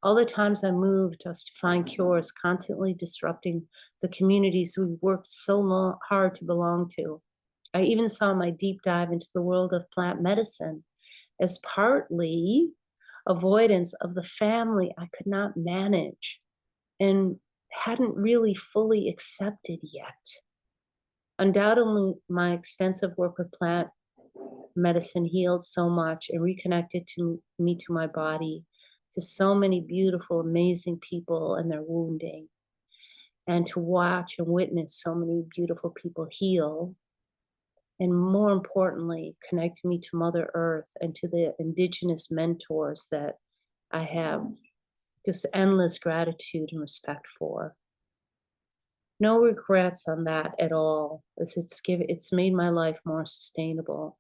All the times I moved just to find cures, constantly disrupting the communities we worked so hard to belong to. I even saw my deep dive into the world of plant medicine as partly avoidance of the family I could not manage and hadn't really fully accepted yet. Undoubtedly, my extensive work with plant medicine healed so much and reconnected me to my body, to so many beautiful, amazing people and their wounding, and to watch and witness so many beautiful people heal. And more importantly, connecting me to Mother Earth and to the indigenous mentors that I have just endless gratitude and respect for. No regrets on that at all, as it's made my life more sustainable.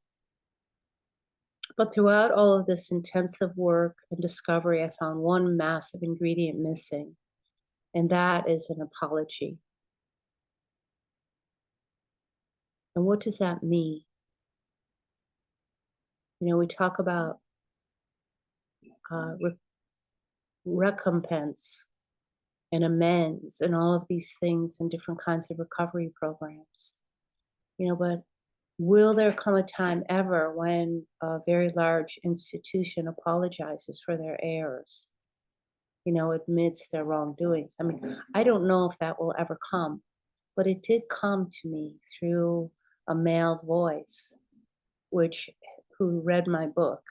But throughout all of this intensive work and discovery, I found one massive ingredient missing, and that is an apology. And what does that mean? We talk about recompense and amends and all of these things in different kinds of recovery programs. But will there come a time ever when a very large institution apologizes for their errors? Admits their wrongdoings. I mean, I don't know if that will ever come, but it did come to me through a male voice, who read my book.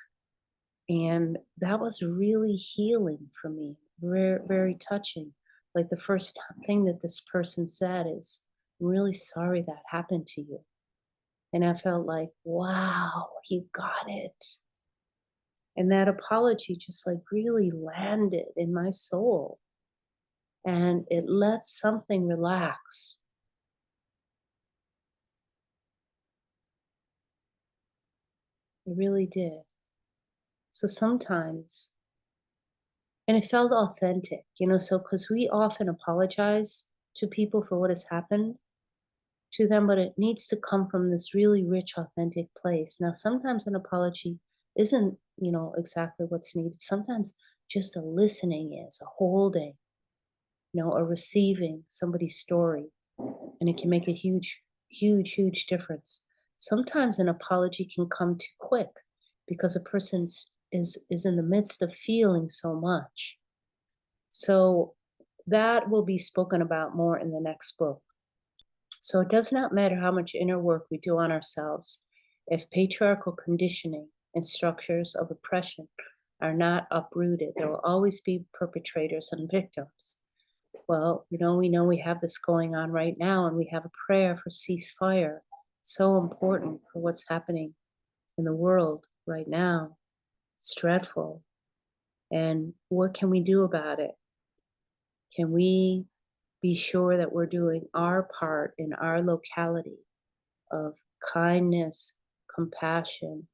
And that was really healing for me, very, very touching. Like the first thing that this person said is, I'm really sorry that happened to you. And I felt like, wow, he got it. And that apology just like really landed in my soul. And it let something relax. It really did. So sometimes, and it felt authentic, so because we often apologize to people for what has happened to them, but it needs to come from this really rich, authentic place. Now, sometimes an apology isn't, exactly what's needed. Sometimes just a listening is, a holding, a receiving somebody's story, and it can make a huge, huge, huge difference. Sometimes an apology can come too quick because a person is in the midst of feeling so much. So that will be spoken about more in the next book. So it does not matter how much inner work we do on ourselves, if patriarchal conditioning and structures of oppression are not uprooted, there will always be perpetrators and victims. Well, we know we have this going on right now, and we have a prayer for ceasefire. So important for what's happening in the world right now. It's dreadful. And what can we do about it? Can we be sure that we're doing our part in our locality of kindness, compassion,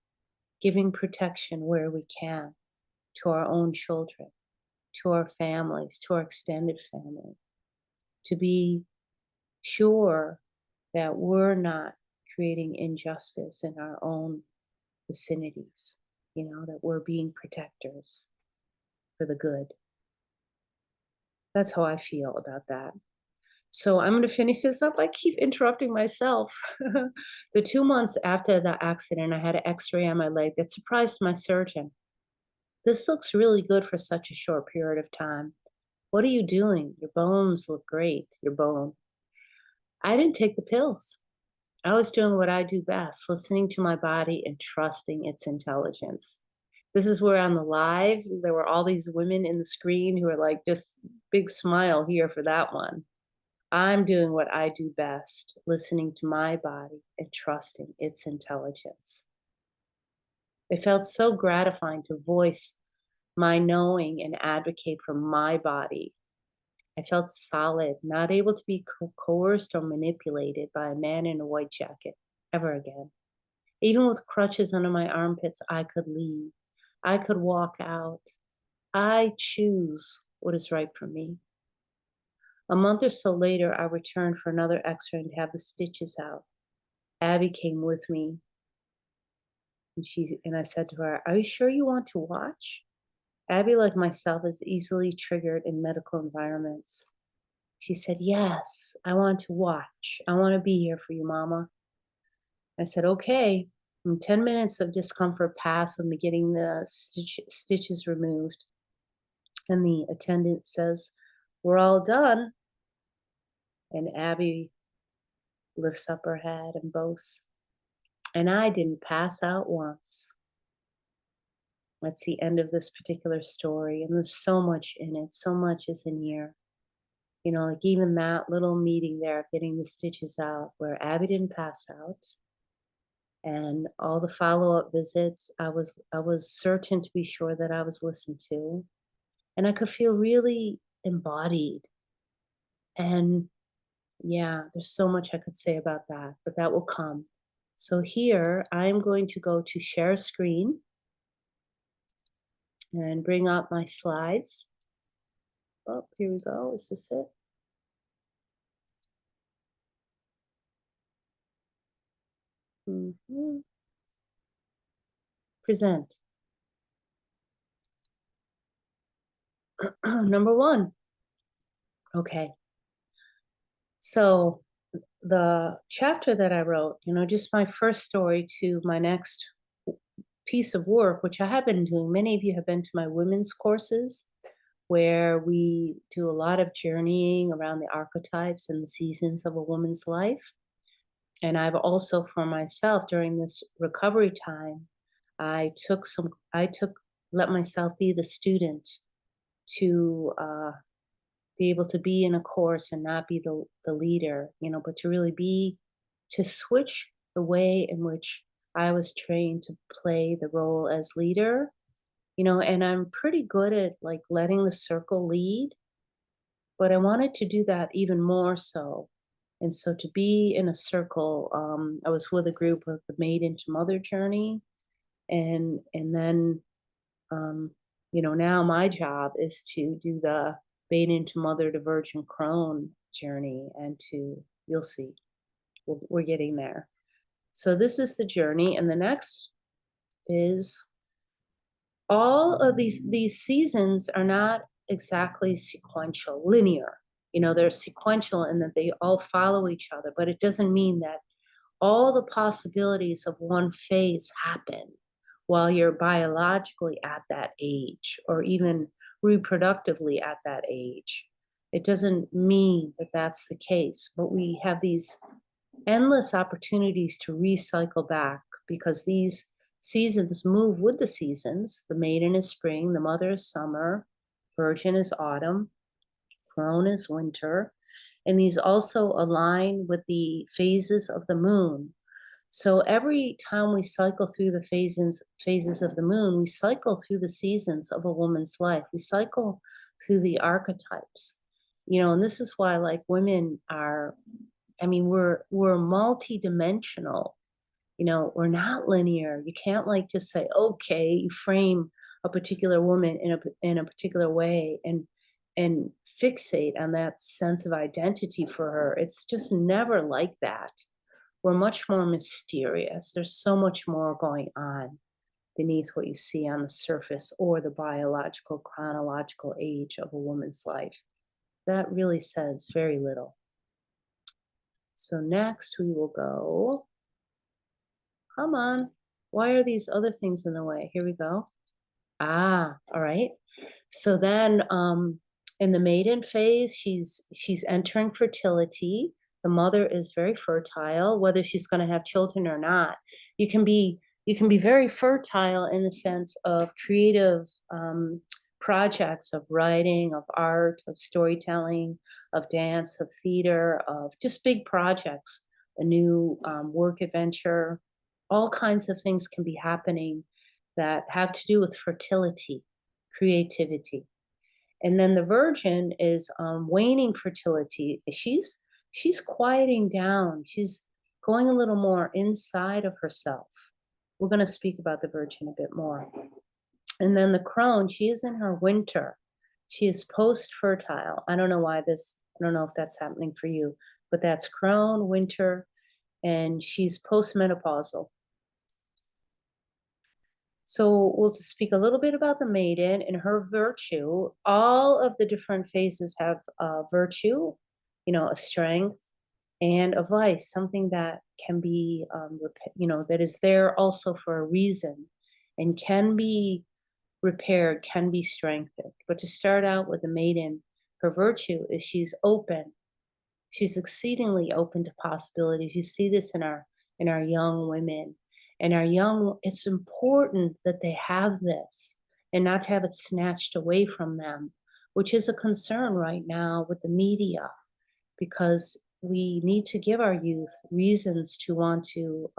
giving protection where we can to our own children, to our families, to our extended family, to be sure that we're not creating injustice in our own vicinities, that we're being protectors for the good. That's how I feel about that. So I'm going to finish this up. I keep interrupting myself. The 2 months after the accident, I had an x-ray on my leg that surprised my surgeon. This looks really good for such a short period of time. What are you doing? Your bones look great, your bone. I didn't take the pills. I was doing what I do best, listening to my body and trusting its intelligence. This is where on the live, there were all these women in the screen who were like, just big smile here for that one. I'm doing what I do best, listening to my body and trusting its intelligence. It felt so gratifying to voice my knowing and advocate for my body. I felt solid, not able to be coerced or manipulated by a man in a white jacket ever again. Even with crutches under my armpits, I could leave. I could walk out. I choose what is right for me. A month or so later, I returned for another x-ray to have the stitches out. Abby came with me, and I said to her, "Are you sure you want to watch?" Abby, like myself, is easily triggered in medical environments. She said, "Yes, I want to watch. I want to be here for you, Mama." I said, "Okay." And 10 minutes of discomfort passed with me getting the stitches removed. And the attendant says, "We're all done." And Abby lifts up her head and boasts, "And I didn't pass out once." That's the end of this particular story. And there's so much in it. So much is in here. Like even that little meeting there of getting the stitches out where Abby didn't pass out, and all the follow-up visits, I was certain to be sure that I was listened to, and I could feel really embodied. And yeah, there's so much I could say about that, but that will come. So here I'm going to go to share screen and bring up my slides. Oh, here we go. Is this it? Present. Number one. Okay. So the chapter that I wrote, just my first story to my next piece of work, which I have been doing. Many of you have been to my women's courses where we do a lot of journeying around the archetypes and the seasons of a woman's life. And I've also, for myself, during this recovery time, let myself be the student to be able to be in a course and not be the leader, but to really to switch the way in which I was trained to play the role as leader, and I'm pretty good at like letting the circle lead, but I wanted to do that even more so. And so to be in a circle, I was with a group of the Made into Mother journey, and then now my job is to do the Made into Mother to Virgin Crone journey, and you'll see, we're getting there. So this is the journey, and the next is all of these seasons are not exactly sequential, linear. They're sequential in that they all follow each other, but it doesn't mean that all the possibilities of one phase happen while you're biologically at that age or even reproductively at that age. It doesn't mean that that's the case, but we have these endless opportunities to recycle back because these seasons move with the seasons. The maiden is spring, the mother is summer, virgin is autumn, crone is winter, and these also align with the phases of the moon. So every time we cycle through the phases of the moon, we cycle through the seasons of a woman's life. We cycle through the archetypes, and this is why like women are, we're multi-dimensional. We're not linear. You can't like just say, okay, you frame a particular woman in a particular way and fixate on that sense of identity for her. It's just never like that. We're much more mysterious. There's so much more going on beneath what you see on the surface or the biological, chronological age of a woman's life. That really says very little. So next we will go, come on, why are these other things in the way? Here we go. Ah, all right. So then in the maiden phase, she's entering fertility. The mother is very fertile, whether she's going to have children or not. You can be very fertile in the sense of creative projects of writing, of art, of storytelling, of dance, of theater, of just big projects, a new work adventure. All kinds of things can be happening that have to do with fertility, creativity. And then the virgin is waning fertility. She's quieting down. She's going a little more inside of herself. We're going to speak about the virgin a bit more. And then the crone, she is in her winter. She is post-fertile. I don't know if that's happening for you, but that's crone, winter, and she's postmenopausal. So we'll speak a little bit about the maiden and her virtue. All of the different phases have virtue, a strength and a vice, something that can be, that is there also for a reason and can be repaired, can be strengthened. But to start out with the maiden, her virtue is she's open. She's exceedingly open to possibilities. You see this in our young women. And it's important that they have this and not to have it snatched away from them, which is a concern right now with the media, because we need to give our youth reasons to want to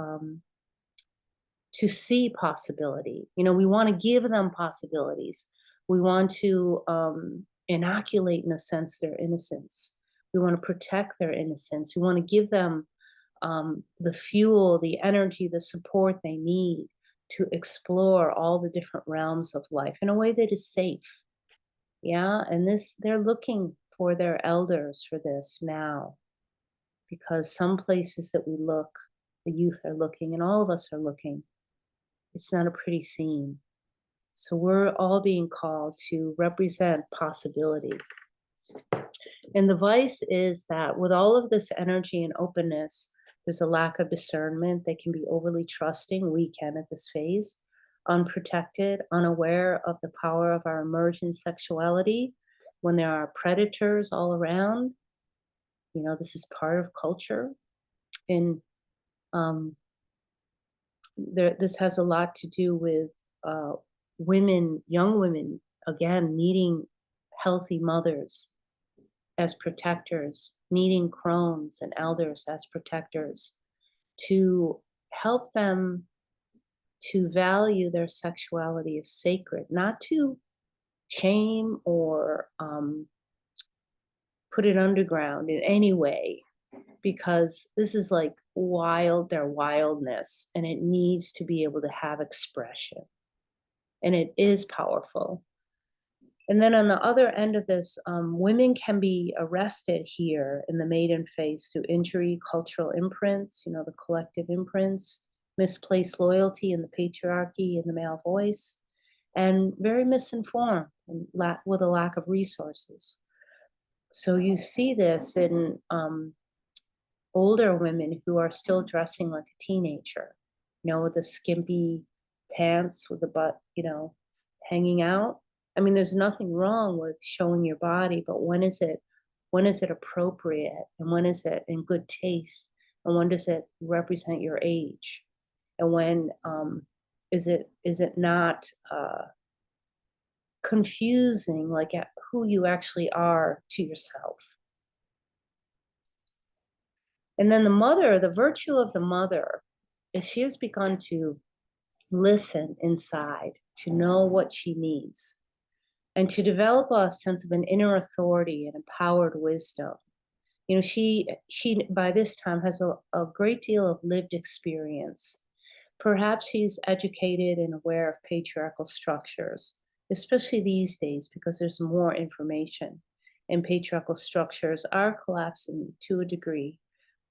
see possibility. We want to give them possibilities. We want to inoculate, in a sense, their innocence. We want to protect their innocence. We want to give them the fuel, the energy, the support they need to explore all the different realms of life in a way that is safe. Yeah, and they're looking for their elders for this now, because some places that we look, the youth are looking, and all of us are looking. It's not a pretty scene. So we're all being called to represent possibility. And the vice is that with all of this energy and openness, there's a lack of discernment. They can be overly trusting. We can at this phase, unprotected, unaware of the power of our emergent sexuality. When there are predators all around, this is part of culture. And this has a lot to do with women, young women, again, needing healthy mothers as protectors, needing crones and elders as protectors to help them to value their sexuality as sacred, not to shame or put it underground in any way, because this is like their wildness, and it needs to be able to have expression, and it is powerful. And then on the other end of this, women can be arrested here in the maiden phase through injury, cultural imprints, the collective imprints, misplaced loyalty in the patriarchy and the male voice, and very misinformed and with a lack of resources. So you see this in older women who are still dressing like a teenager, with the skimpy pants with the butt, hanging out. I mean, there's nothing wrong with showing your body, but when is it appropriate, and when is it in good taste, and when does it represent your age, and when is it not confusing, like who you actually are to yourself? And then the virtue of the mother is she has begun to listen inside, to know what she needs, and to develop a sense of an inner authority and empowered wisdom. She by this time has a great deal of lived experience, Perhaps she's educated and aware of patriarchal structures, especially these days because there's more information. And patriarchal structures are collapsing to a degree,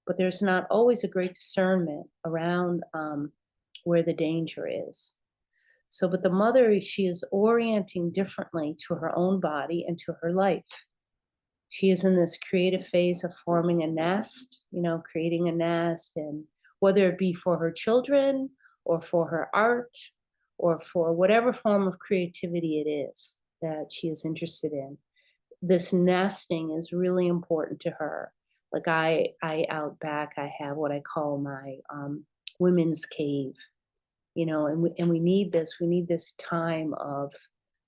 but there's not always a great discernment around where the danger is. So, but the mother, she is orienting differently to her own body and to her life. She is in this creative phase of forming a nest, creating a nest, and whether it be for her children or for her art or for whatever form of creativity it is that she is interested in. This nesting is really important to her. Like I out back, I have what I call my women's cave, and we need this. We need this time of,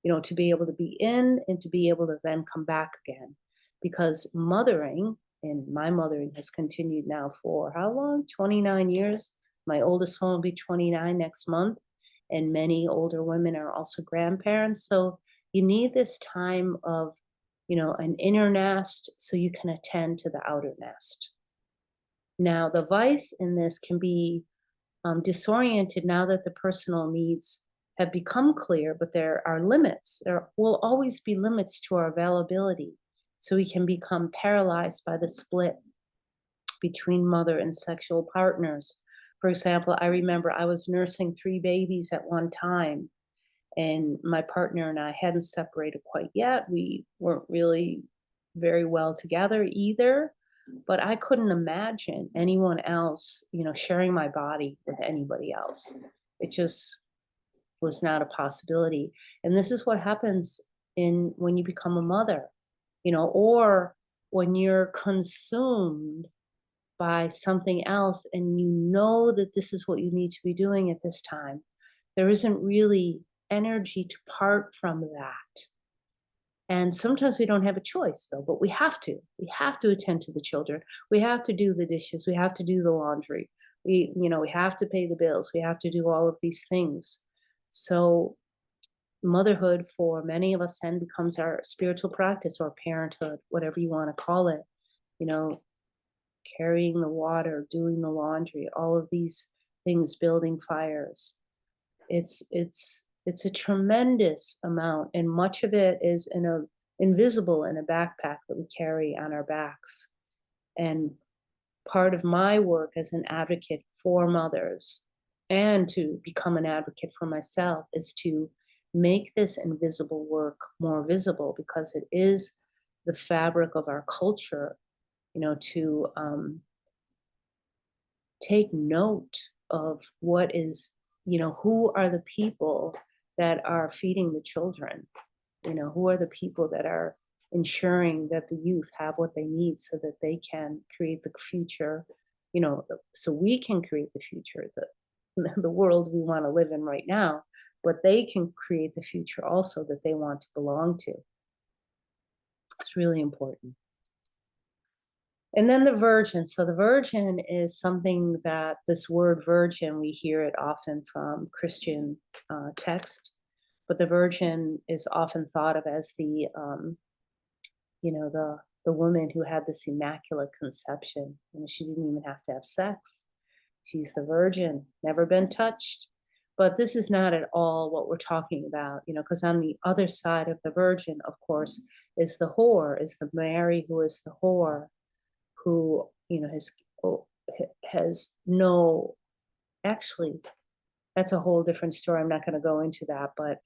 to be able to be in and to be able to then come back again, because mothering, and my mothering has continued now for how long? 29 years. My oldest one will be 29 next month, and many older women are also grandparents. So you need this time of, an inner nest so you can attend to the outer nest. Now, the vice in this can be disoriented now that the personal needs have become clear, but there are limits. There will always be limits to our availability. So we can become paralyzed by the split between mother and sexual partners. For example, I remember I was nursing 3 babies at one time, and my partner and I hadn't separated quite yet. We weren't really very well together either, but I couldn't imagine anyone else, sharing my body with anybody else. It just was not a possibility. And this is what happens in when you become a mother, or when you're consumed by something else and you know that this is what you need to be doing at this time. There isn't really energy to part from that. And sometimes we don't have a choice though, but we have to. We have to attend to the children. We have to do the dishes. We have to do the laundry. We have to pay the bills. We have to do all of these things. So motherhood for many of us then becomes our spiritual practice or parenthood, whatever you want to call it. You know, carrying the water, doing the laundry, all of these things, building fires. It's a tremendous amount, and much of it is invisible in a backpack that we carry on our backs. And part of my work as an advocate for mothers and to become an advocate for myself is to make this invisible work more visible, because it is the fabric of our culture, to take note of what is, who are the people that are feeding the children, who are the people that are ensuring that the youth have what they need so that they can create the future, so we can create the future, the world we want to live in right now, but they can create the future also that they want to belong to. It's really important. And then the virgin. So the virgin is something that this word virgin, we hear it often from Christian text, but the virgin is often thought of as the woman who had this immaculate conception. She didn't even have to have sex. She's the virgin, never been touched. But this is not at all what we're talking about, because on the other side of the virgin, of course, is the whore, is the Mary who is the whore, who has no, actually that's a whole different story. I'm not going to go into that, but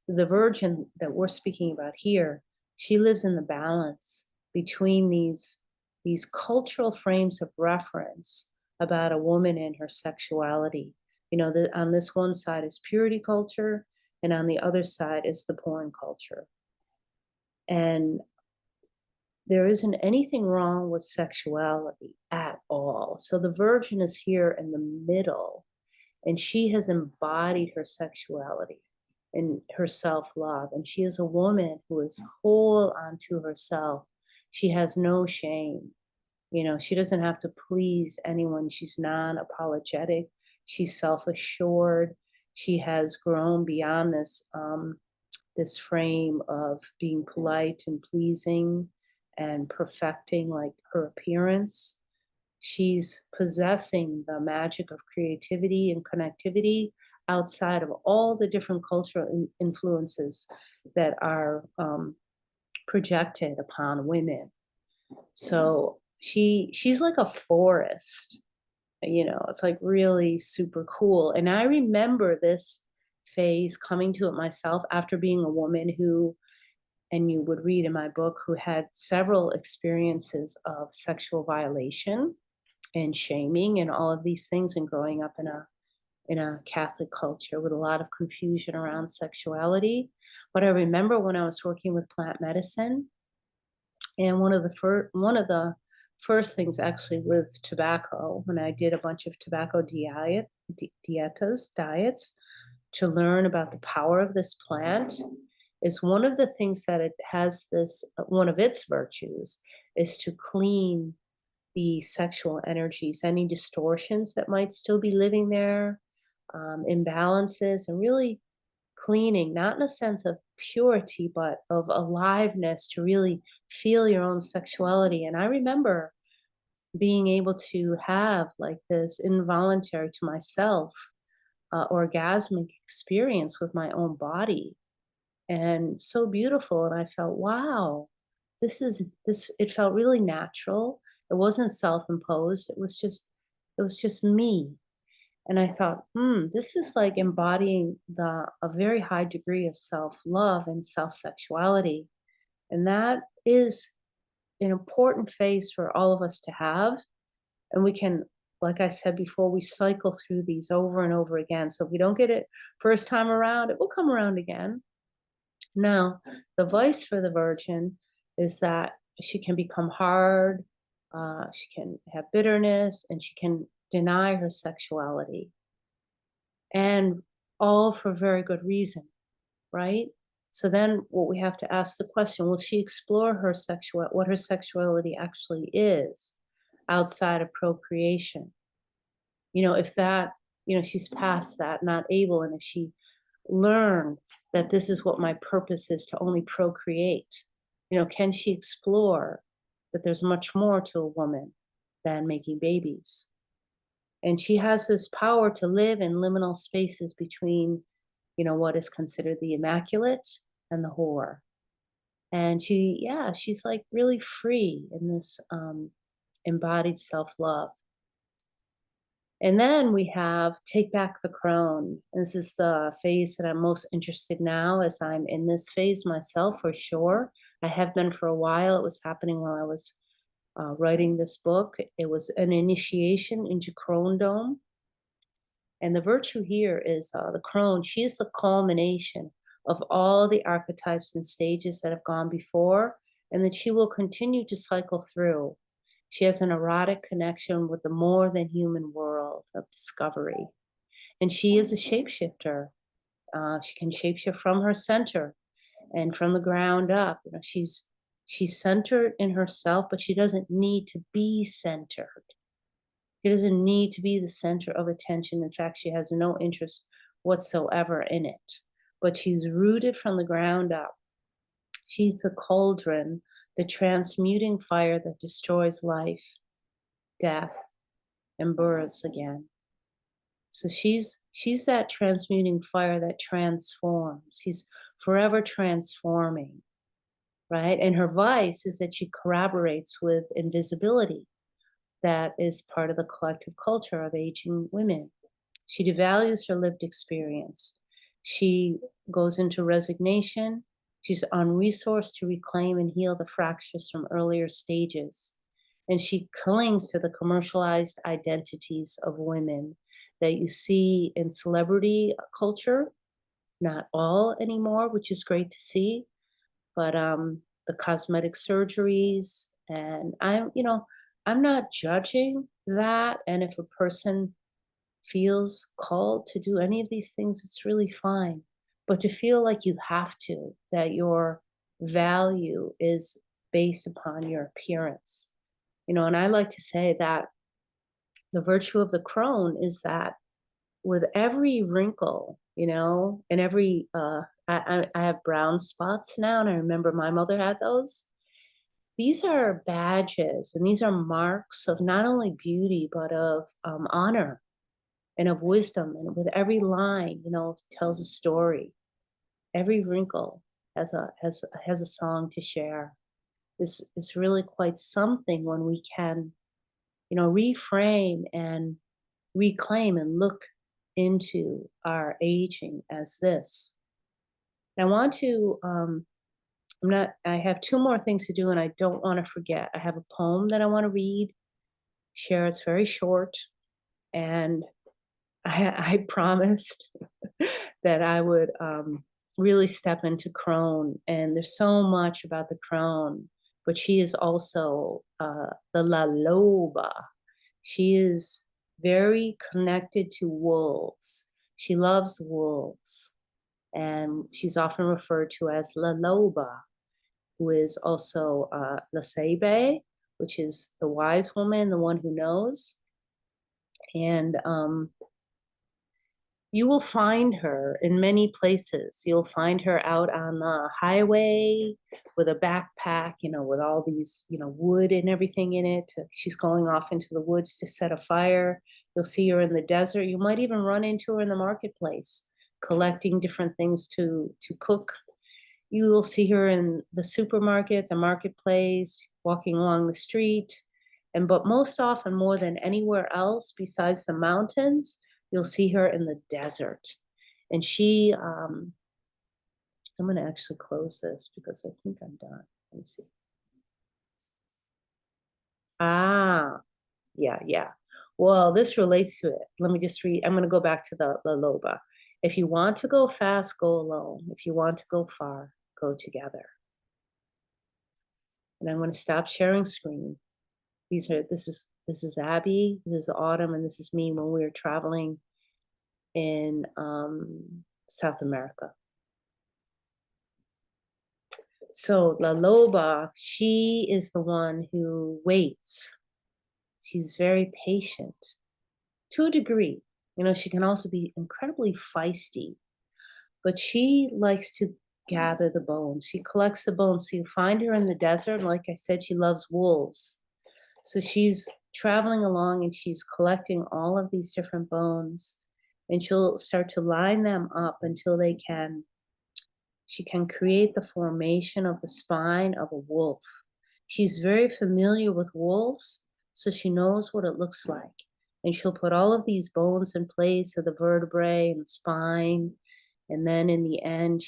the virgin that we're speaking about here, she lives in the balance between these cultural frames of reference about a woman and her sexuality. On this one side is purity culture, and on the other side is the porn culture. And there isn't anything wrong with sexuality at all. So the virgin is here in the middle, and she has embodied her sexuality and her self-love. And she is a woman who is whole unto herself. She has no shame. She doesn't have to please anyone. She's non-apologetic. She's self-assured. She has grown beyond this frame of being polite and pleasing and perfecting like her appearance. She's possessing the magic of creativity and connectivity outside of all the different cultural influences that are projected upon women. So she's like a forest, it's like really super cool. And I remember this phase coming to it myself after being a woman who, and you would read in my book, who had several experiences of sexual violation and shaming and all of these things, and growing up in a Catholic culture with a lot of confusion around sexuality. But I remember when I was working with plant medicine, and one of the first things actually with tobacco, when I did a bunch of tobacco diets to learn about the power of this plant, is one of the things that it has, this one of its virtues is to clean the sexual energies, any distortions that might still be living there, imbalances, and really cleaning, not in a sense of purity, but of aliveness to really feel your own sexuality. And I remember being able to have like this involuntary to myself orgasmic experience with my own body, and so beautiful. And I felt, wow, this, it felt really natural. It wasn't self-imposed. It was just me. And I thought, this is like embodying a very high degree of self-love and self-sexuality. And that is an important phase for all of us to have. And we can, like I said before, we cycle through these over and over again. So if we don't get it first time around, it will come around again. Now, the vice for the virgin is that she can become hard, she can have bitterness, and she can deny her sexuality, and all for very good reason, right? So then what we have to ask the question, will she explore what her sexuality actually is outside of procreation? If that, she's past that, not able, and if she learned that this is what my purpose is, to only procreate, can she explore that there's much more to a woman than making babies? And she has this power to live in liminal spaces between, what is considered the immaculate and the whore. And she's like really free in this embodied self-love. And then we have Take Back the Crone. This is the phase that I'm most interested now, as I'm in this phase myself, for sure. I have been for a while. It was happening while I was writing this book. It was an initiation into Crondom. And the virtue here is the crone. She is the culmination of all the archetypes and stages that have gone before, and that she will continue to cycle through. She has an erotic connection with the more than human world of discovery. And she is a shapeshifter. She can shapeshift from her center and from the ground up. She's centered in herself, but she doesn't need to be centered. She doesn't need to be the center of attention. In fact, she has no interest whatsoever in it. But she's rooted from the ground up. She's the cauldron, the transmuting fire that destroys life, death, and births again. So she's that transmuting fire that transforms. She's forever transforming, right? And her vice is that she corroborates with invisibility. That is part of the collective culture of aging women. She devalues her lived experience. She goes into resignation. She's unresourced to reclaim and heal the fractures from earlier stages. And she clings to the commercialized identities of women that you see in celebrity culture. Not all anymore, which is great to see, but the cosmetic surgeries. And I'm not judging that. And if a person feels called to do any of these things, it's really fine. But to feel like you have to, that your value is based upon your appearance, and I like to say that the virtue of the crone is that with every wrinkle, and every, I have brown spots now, and I remember my mother had those. These are badges and these are marks of not only beauty, but of honor and of wisdom. And with every line, tells a story. Every wrinkle has a song to share. This is really quite something when we can, reframe and reclaim and look into our aging as this. I want to I have two more things to do and I don't want to forget. I have a poem that I want to read, share. It's very short, and I promised that I would really step into crone, and there's so much about the crone, but she is also the La Loba. She is very connected to wolves. She loves wolves, and she's often referred to as La Loba, who is also La Sebe, which is the wise woman, the one who knows. And you will find her in many places. You'll find her out on the highway with a backpack, with all these, wood and everything in it. She's going off into the woods to set a fire. You'll see her in the desert. You might even run into her in the marketplace, collecting different things to cook. You will see her in the supermarket, the marketplace, walking along the street. But most often, more than anywhere else besides the mountains, you'll see her in the desert. And I'm going to actually close this because I think I'm done. Let me see. Ah, yeah. Well, this relates to it. Let me just read. I'm going to go back to the La Loba. If you want to go fast, go alone. If you want to go far, go together. And I'm going to stop sharing screen. This is Abby, this is Autumn, and this is me when we were traveling in South America. So La Loba, she is the one who waits. She's very patient to a degree. She can also be incredibly feisty, but she likes to gather the bones. She collects the bones. So you find her in the desert. Like I said, she loves wolves. So she's traveling along and she's collecting all of these different bones, and she'll start to line them up until she can create the formation of the spine of a wolf. She's very familiar with wolves, so she knows what it looks like. And she'll put all of these bones in place of the vertebrae and the spine. And then in the end,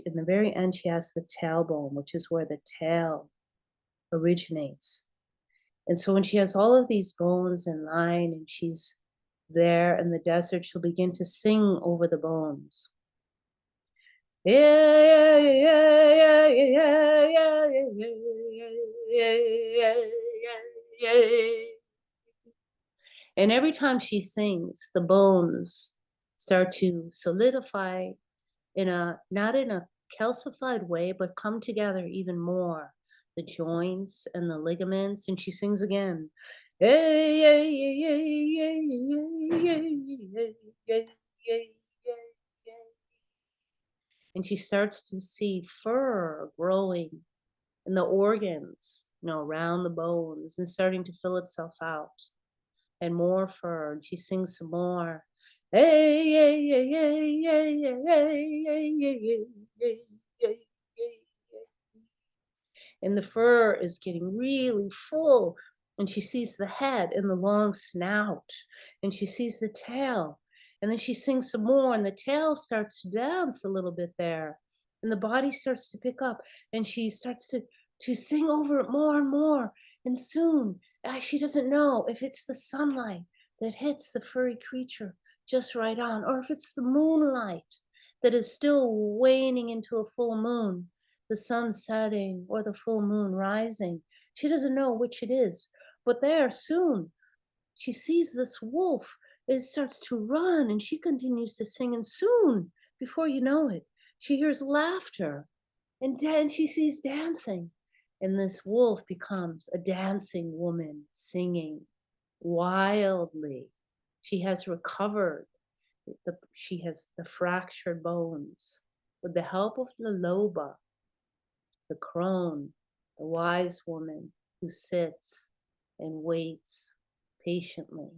in the very end, she has the tailbone, which is where the tail originates. And so when she has all of these bones in line and she's there in the desert, she'll begin to sing over the bones. Yeah, yeah, yeah, yeah, yeah, yeah, yeah, yeah. And every time she sings, the bones start to solidify not in a calcified way, but come together even more. The joints and the ligaments, and she sings again. Hey, hey, hey, hey, hey, hey, hey, hey, hey, hey. And she starts to see fur growing in the organs, around the bones and starting to fill itself out. And more fur, and she sings some more. Hey, hey, hey, hey, hey, hey, hey, hey, hey, hey, hey, hey. And the fur is getting really full, and she sees the head and the long snout, and she sees the tail, and then she sings some more, and the tail starts to dance a little bit there, and the body starts to pick up, and she starts to sing over it more and more, and soon she doesn't know if it's the sunlight that hits the furry creature just right on, or if it's the moonlight that is still waning into a full moon, the sun setting or the full moon rising. She doesn't know which it is, but there soon she sees this wolf. It starts to run and she continues to sing, and soon, before you know it, she hears laughter, and then she sees dancing. And this wolf becomes a dancing woman singing wildly. She has recovered. She has the fractured bones. With the help of the loba, the crone, the wise woman who sits and waits patiently.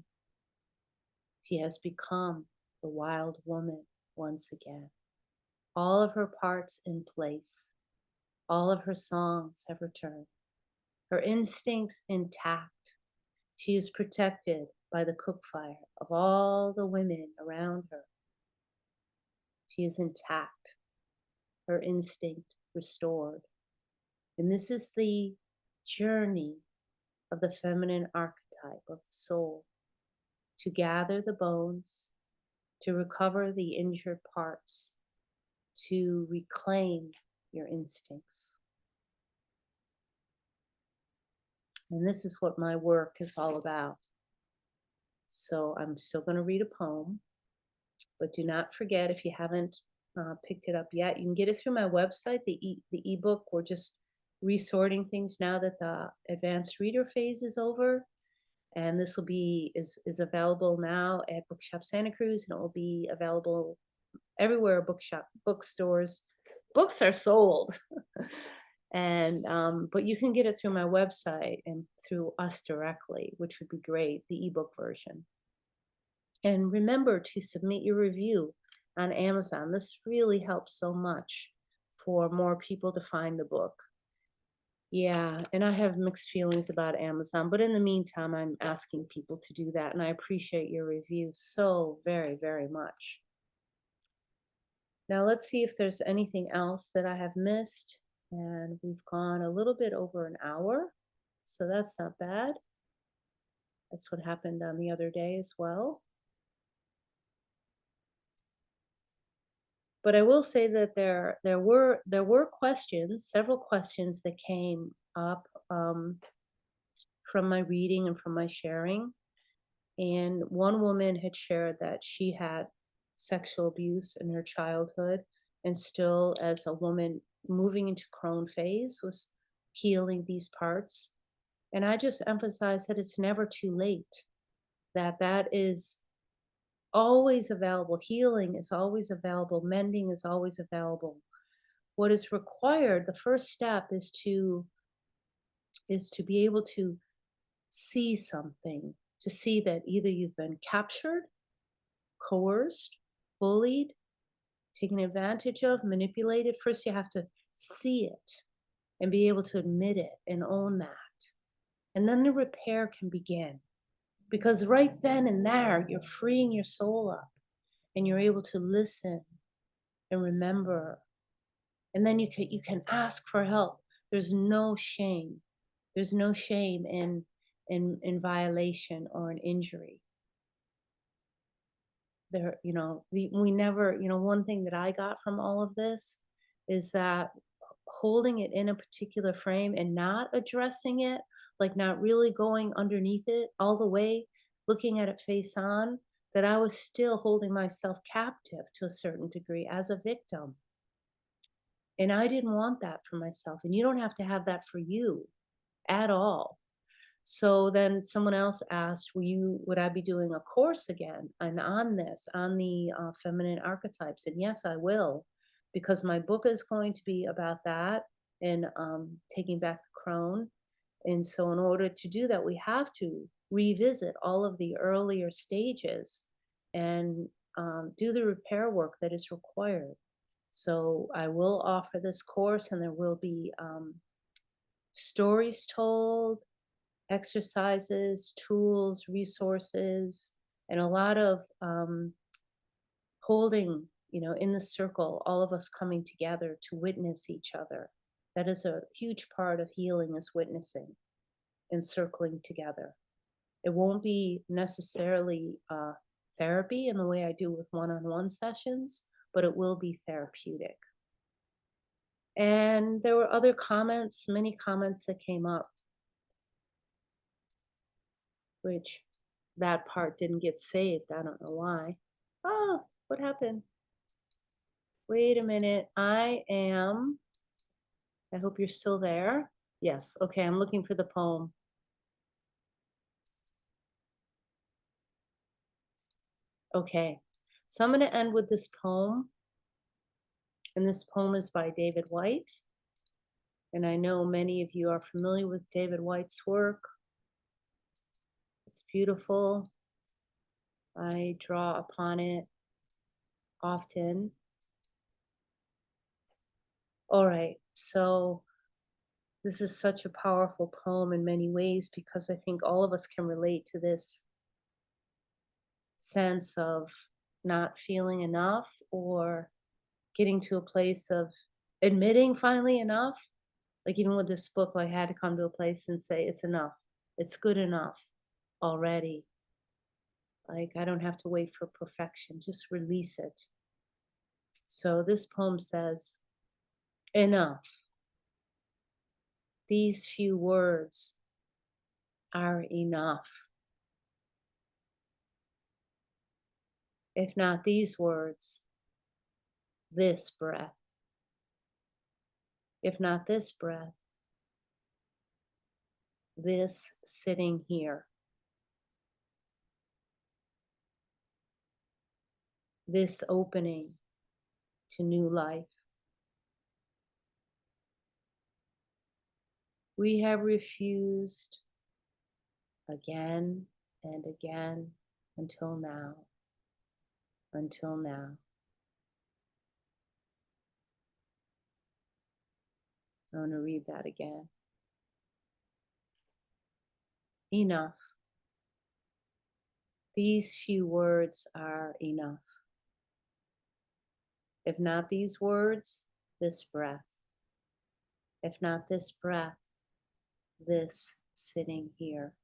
She has become the wild woman once again. All of her parts in place, all of her songs have returned, her instincts intact. She is protected by the cook fire of all the women around her. She is intact, her instinct restored. And this is the journey of the feminine archetype of the soul, to gather the bones, to recover the injured parts, to reclaim your instincts. And this is what my work is all about. So I'm still going to read a poem, but do not forget, if you haven't picked it up yet, you can get it through my website, the ebook. We're just resorting things now that the advanced reader phase is over. And this will be is available now at Bookshop Santa Cruz, and it will be available everywhere bookstores. Books are sold. And but you can get it through my website and through us directly, which would be great, the ebook version. And remember to submit your review on Amazon. This really helps so much for more people to find the book. Yeah, and I have mixed feelings about Amazon, but in the meantime, I'm asking people to do that, and I appreciate your reviews so very, very much. Now let's see if there's anything else that I have missed. And we've gone a little bit over an hour, so that's not bad. That's what happened on the other day as well. But I will say that there were questions, several questions that came up from my reading and from my sharing. And one woman had shared that she had sexual abuse in her childhood, and still, as a woman moving into crone phase, was healing these parts. And I just emphasize that it's never too late, that is always available. Healing is always available. Mending is always available. What is required, the first step, is to be able to see something, to see that either you've been captured, coerced, bullied, taken advantage of, manipulated. First, you have to see it and be able to admit it and own that. And then the repair can begin. Because right then and there, you're freeing your soul up and you're able to listen and remember. And then you can ask for help. There's no shame. There's no shame in violation or an injury. There, we never, one thing that I got from all of this is that holding it in a particular frame and not addressing it, like not really going underneath it all the way, looking at it face on, that I was still holding myself captive to a certain degree as a victim. And I didn't want that for myself. And you don't have to have that for you at all. So then someone else asked, would I be doing a course again and on this, on the feminine archetypes? And yes, I will, because my book is going to be about that and taking back the crone. And so in order to do that, we have to revisit all of the earlier stages and do the repair work that is required. So I will offer this course, and there will be stories told, exercises, tools, resources, and a lot of holding, in the circle, all of us coming together to witness each other. That is a huge part of healing, is witnessing and circling together. It won't be necessarily therapy in the way I do with one-on-one sessions, but it will be therapeutic. And there were other comments, many comments that came up, which that part didn't get saved. I don't know why. Oh, what happened? Wait a minute. I hope you're still there. Yes. Okay. I'm looking for the poem. Okay. So I'm going to end with this poem. And this poem is by David White. And I know many of you are familiar with David Whyte's work. It's beautiful. I draw upon it often. All right, so this is such a powerful poem in many ways because I think all of us can relate to this sense of not feeling enough or getting to a place of admitting finally enough. Like even with this book, I had to come to a place and say, it's enough. It's good enough already. Like I don't have to wait for perfection, just release it. So this poem says, enough. These few words are enough. If not these words, this breath. If not this breath, this sitting here. This opening to new life. We have refused again and again until now. Until now. I want to read that again. Enough. These few words are enough. If not these words, this breath. If not this breath, this sitting here.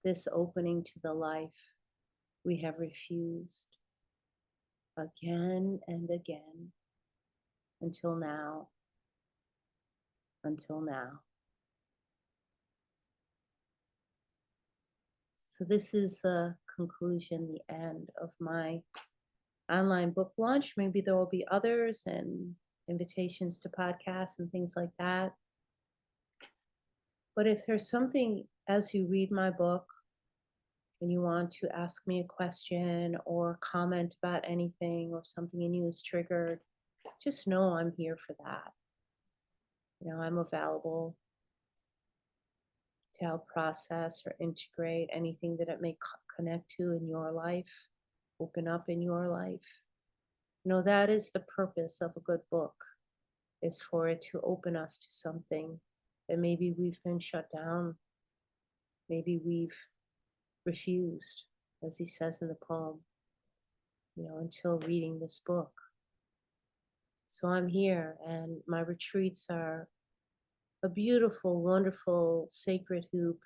This opening to the life we have refused again and again until now. Until now. So this is the conclusion, the end of my online book launch. Maybe there will be others and invitations to podcasts and things like that. But if there's something as you read my book and you want to ask me a question or comment about anything or something in you is triggered, just know I'm here for that. You know, I'm available to help process or integrate anything that it may connect to in your life, open up in your life. You know, that is the purpose of a good book, is for it to open us to something that maybe we've been shut down, maybe we've refused, as he says in the poem, you know, until reading this book. So I'm here, and my retreats are a beautiful, wonderful, sacred hoop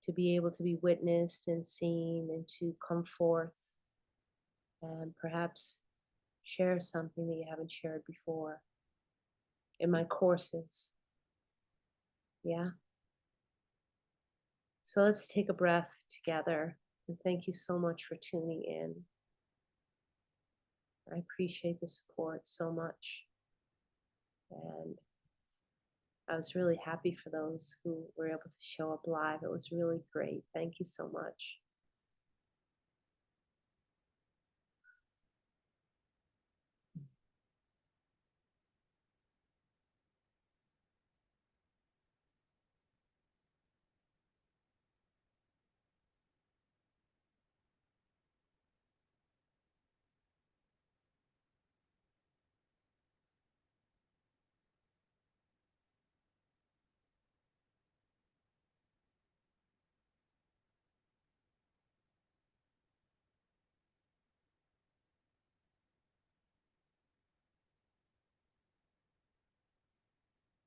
to be able to be witnessed and seen and to come forth and perhaps share something that you haven't shared before in my courses. Yeah. So let's take a breath together. And thank you so much for tuning in. I appreciate the support so much. And I was really happy for those who were able to show up live. It was really great. Thank you so much.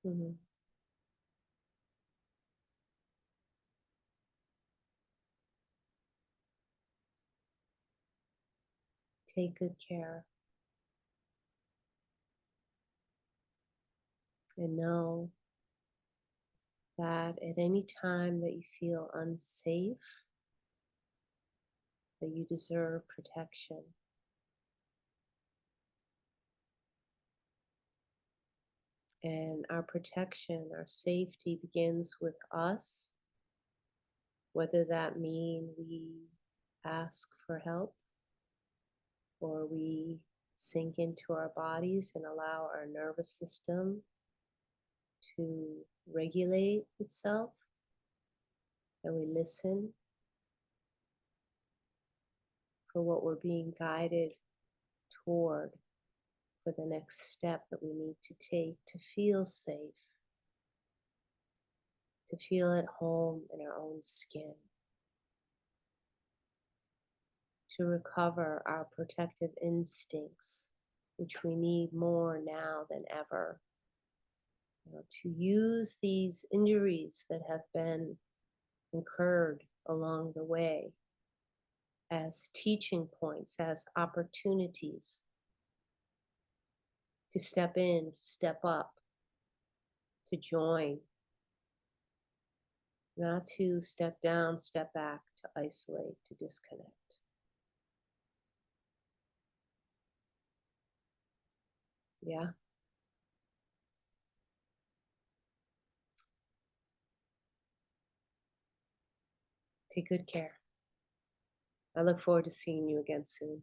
Mhm. Take good care. And know that at any time that you feel unsafe, that you deserve protection. And our protection, our safety begins with us, whether that mean we ask for help or we sink into our bodies and allow our nervous system to regulate itself. And we listen for what we're being guided toward, for the next step that we need to take to feel safe, to feel at home in our own skin, to recover our protective instincts, which we need more now than ever. To use these injuries that have been incurred along the way as teaching points, as opportunities to step in, to step up, to join, not to step down, step back, to isolate, to disconnect. Yeah. Take good care. I look forward to seeing you again soon.